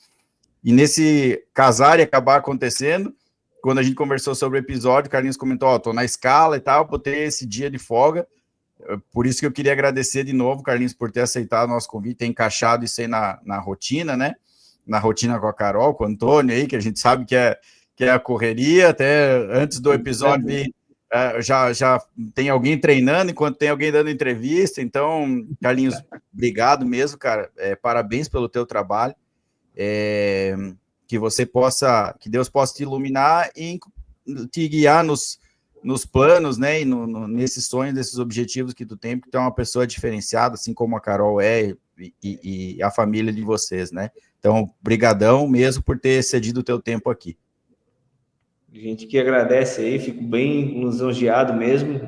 E nesse casar e acabar acontecendo, quando a gente conversou sobre o episódio, o Carlinhos comentou, tô na escala e tal, vou ter esse dia de folga. Por isso que eu queria agradecer de novo, Carlinhos, por ter aceitado o nosso convite, ter encaixado isso aí na rotina, né? Na rotina com a Carol, com o Antônio aí, que a gente sabe que é a correria. Até antes do episódio Já tem alguém treinando enquanto tem alguém dando entrevista. Então, Carlinhos, obrigado mesmo, cara. Parabéns pelo teu trabalho. Que Deus possa te iluminar e te guiar nos planos, né? E nesses sonhos, nesses objetivos que tu tem, porque tu é uma pessoa diferenciada, assim como a Carol e a família de vocês, né? Então, brigadão mesmo por ter cedido o teu tempo aqui.
A gente que agradece aí, fico bem lisonjeado mesmo,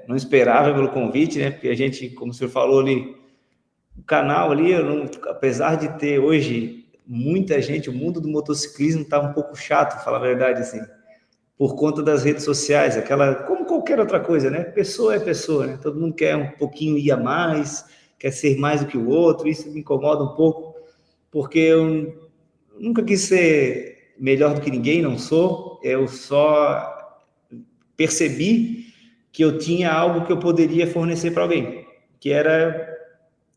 não esperava pelo convite, né, porque a gente, como o senhor falou ali, o canal ali, apesar de ter hoje muita gente, o mundo do motociclismo tá um pouco chato, falar a verdade, assim, por conta das redes sociais, como qualquer outra coisa, né, pessoa é pessoa, né, todo mundo quer um pouquinho ir a mais, quer ser mais do que o outro, isso me incomoda um pouco, porque eu nunca quis ser melhor do que ninguém, não sou, eu só percebi que eu tinha algo que eu poderia fornecer para alguém, que era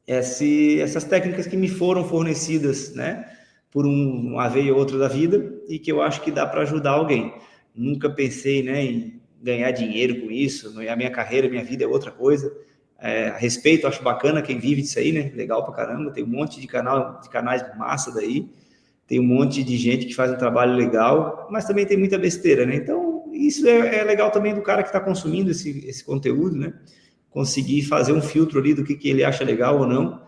essas técnicas que me foram fornecidas, né, por uma vez ou outra da vida, e que eu acho que dá para ajudar alguém. Nunca pensei, né, em ganhar dinheiro com isso, a minha carreira, a minha vida é outra coisa. A respeito, acho bacana quem vive disso aí, né, legal pra caramba, tem um monte de canais massa daí, tem um monte de gente que faz um trabalho legal, mas também tem muita besteira, né? Então, isso é legal também do cara que está consumindo esse conteúdo, né? Conseguir fazer um filtro ali do que ele acha legal ou não.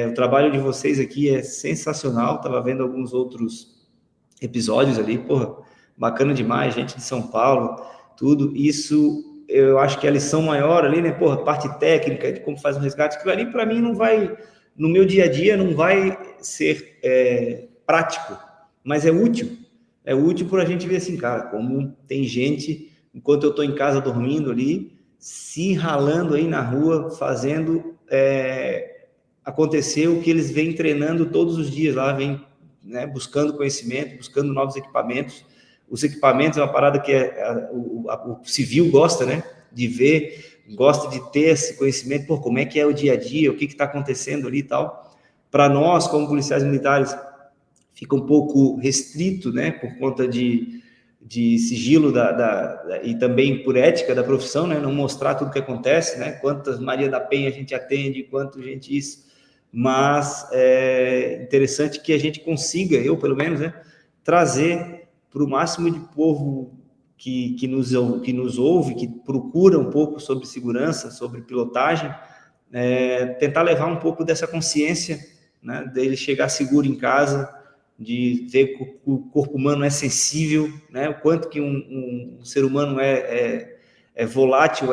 O trabalho de vocês aqui é sensacional, estava vendo alguns outros episódios ali, porra, bacana demais, gente de São Paulo, tudo. Isso, eu acho que a lição maior ali, né? Porra, parte técnica de como faz um resgate, que ali para mim não vai, no meu dia a dia, não vai ser prático, mas é útil. É útil para a gente ver assim, cara, como tem gente, enquanto eu estou em casa dormindo ali, se ralando aí na rua, fazendo acontecer o que eles vêm treinando todos os dias lá, vêm, né, buscando conhecimento, buscando novos equipamentos. Os equipamentos é uma parada que o civil gosta, né, de ver, gosta de ter esse conhecimento, por como é que é o dia a dia, o que está acontecendo ali e tal. Para nós, como policiais militares, fica um pouco restrito, né, por conta de sigilo e também por ética da profissão, né, não mostrar tudo que acontece, né, quantas Maria da Penha a gente atende, quanto gente isso, mas é interessante que a gente consiga, eu pelo menos, né, trazer para o máximo de povo que nos ouve, que procura um pouco sobre segurança, sobre pilotagem, tentar levar um pouco dessa consciência, né, dele chegar seguro em casa, de ver que o corpo humano é sensível, né? O quanto que um ser humano é volátil,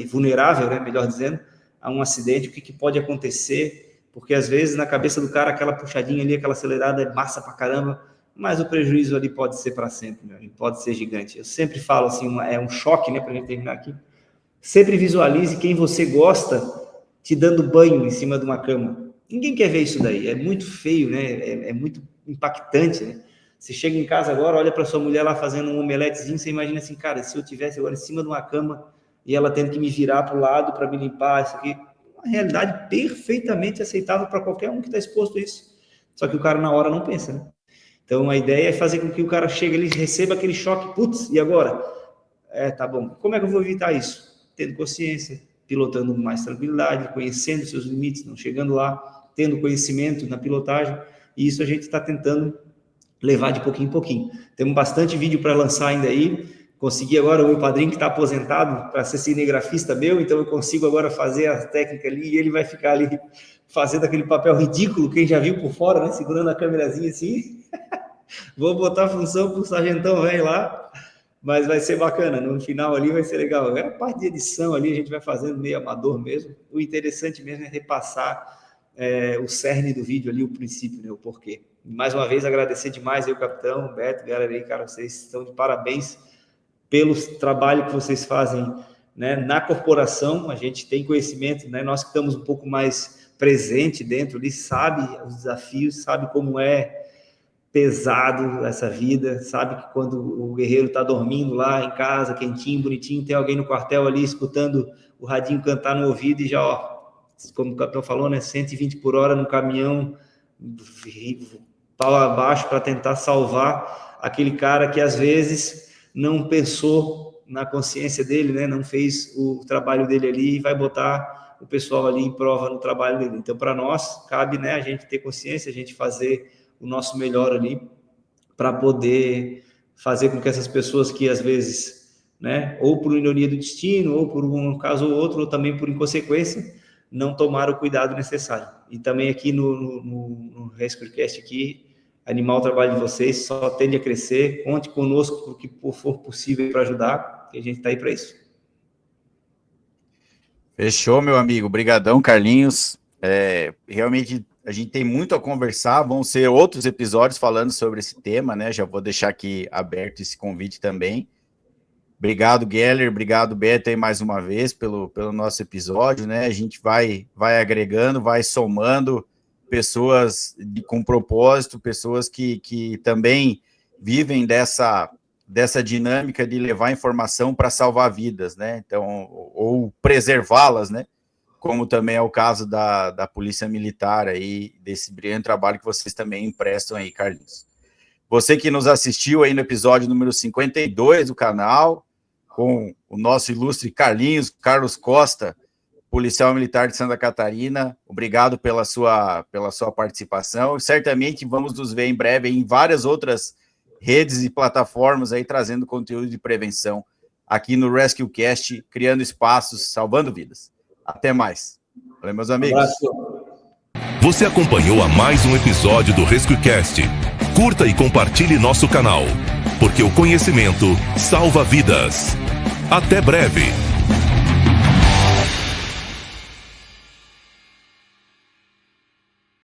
vulnerável, né? Melhor dizendo, a um acidente, o que pode acontecer, porque às vezes na cabeça do cara aquela puxadinha ali, aquela acelerada é massa pra caramba, mas o prejuízo ali pode ser para sempre, né? Pode ser gigante. Eu sempre falo assim, é um choque, né, pra gente terminar aqui. Sempre visualize quem você gosta te dando banho em cima de uma cama. Ninguém quer ver isso daí, é muito feio, né? É muito impactante, né? Você chega em casa agora, olha para sua mulher lá fazendo um omeletezinho, você imagina assim, cara, se eu tivesse agora em cima de uma cama e ela tendo que me virar para o lado para me limpar, isso aqui, uma realidade perfeitamente aceitável para qualquer um que está exposto a isso. Só que o cara na hora não pensa, né? Então a ideia é fazer com que o cara chegue ali, receba aquele choque, putz, e agora? Tá bom, como é que eu vou evitar isso? Tendo consciência, pilotando com mais tranquilidade, conhecendo seus limites, não chegando lá, tendo conhecimento na pilotagem, e isso a gente está tentando levar de pouquinho em pouquinho. Temos bastante vídeo para lançar ainda aí, consegui agora, o meu padrinho que está aposentado para ser cinegrafista meu, então eu consigo agora fazer a técnica ali, e ele vai ficar ali fazendo aquele papel ridículo, quem já viu por fora, né, segurando a câmerazinha assim, vou botar a função para o sargentão velho lá, mas vai ser bacana, no final ali vai ser legal. A parte de edição ali a gente vai fazendo meio amador mesmo, o interessante mesmo é repassar o cerne do vídeo ali, o princípio, né, o porquê. Mais uma vez, agradecer demais aí o capitão, o Beto, galera aí, cara, vocês estão de parabéns pelo trabalho que vocês fazem, né, na corporação. A gente tem conhecimento, né, nós que estamos um pouco mais presente dentro ali, sabe os desafios, sabe como é pesado essa vida, sabe que quando o guerreiro está dormindo lá em casa, quentinho, bonitinho, tem alguém no quartel ali escutando o radinho cantar no ouvido e já, ó, como o capitão falou, né, 120 por hora no caminhão, pau abaixo para tentar salvar aquele cara que às vezes não pensou na consciência dele, né? Não fez o trabalho dele ali e vai botar o pessoal ali em prova no trabalho dele. Então, para nós, cabe, né, a gente ter consciência, a gente fazer o nosso melhor ali para poder fazer com que essas pessoas que, às vezes, né, ou por ironia do destino, ou por um caso ou outro, ou também por inconsequência, não tomaram o cuidado necessário. E também aqui no Rescuecast aqui, animar o trabalho de vocês, só tende a crescer, conte conosco o que for possível para ajudar, que a gente está aí para isso.
Fechou, meu amigo. Obrigadão, Carlinhos. Realmente a gente tem muito a conversar, vão ser outros episódios falando sobre esse tema, né? Já vou deixar aqui aberto esse convite também. Obrigado, Geller, obrigado, Beto, aí mais uma vez pelo nosso episódio, né? A gente vai agregando, vai somando pessoas com propósito, pessoas que também vivem dessa dinâmica de levar informação para salvar vidas, né? Então, ou preservá-las, né? Como também é o caso da Polícia Militar aí, desse brilhante trabalho que vocês também emprestam aí, Carlinhos. Você que nos assistiu aí no episódio número 52 do canal, com o nosso ilustre Carlos Costa, policial militar de Santa Catarina, obrigado pela sua participação. Certamente vamos nos ver em breve em várias outras redes e plataformas aí trazendo conteúdo de prevenção aqui no Rescuecast, criando espaços, salvando vidas. Até mais. Valeu, meus amigos.
Você acompanhou a mais um episódio do Rescuecast. Curta e compartilhe nosso canal, porque o conhecimento salva vidas. Até breve.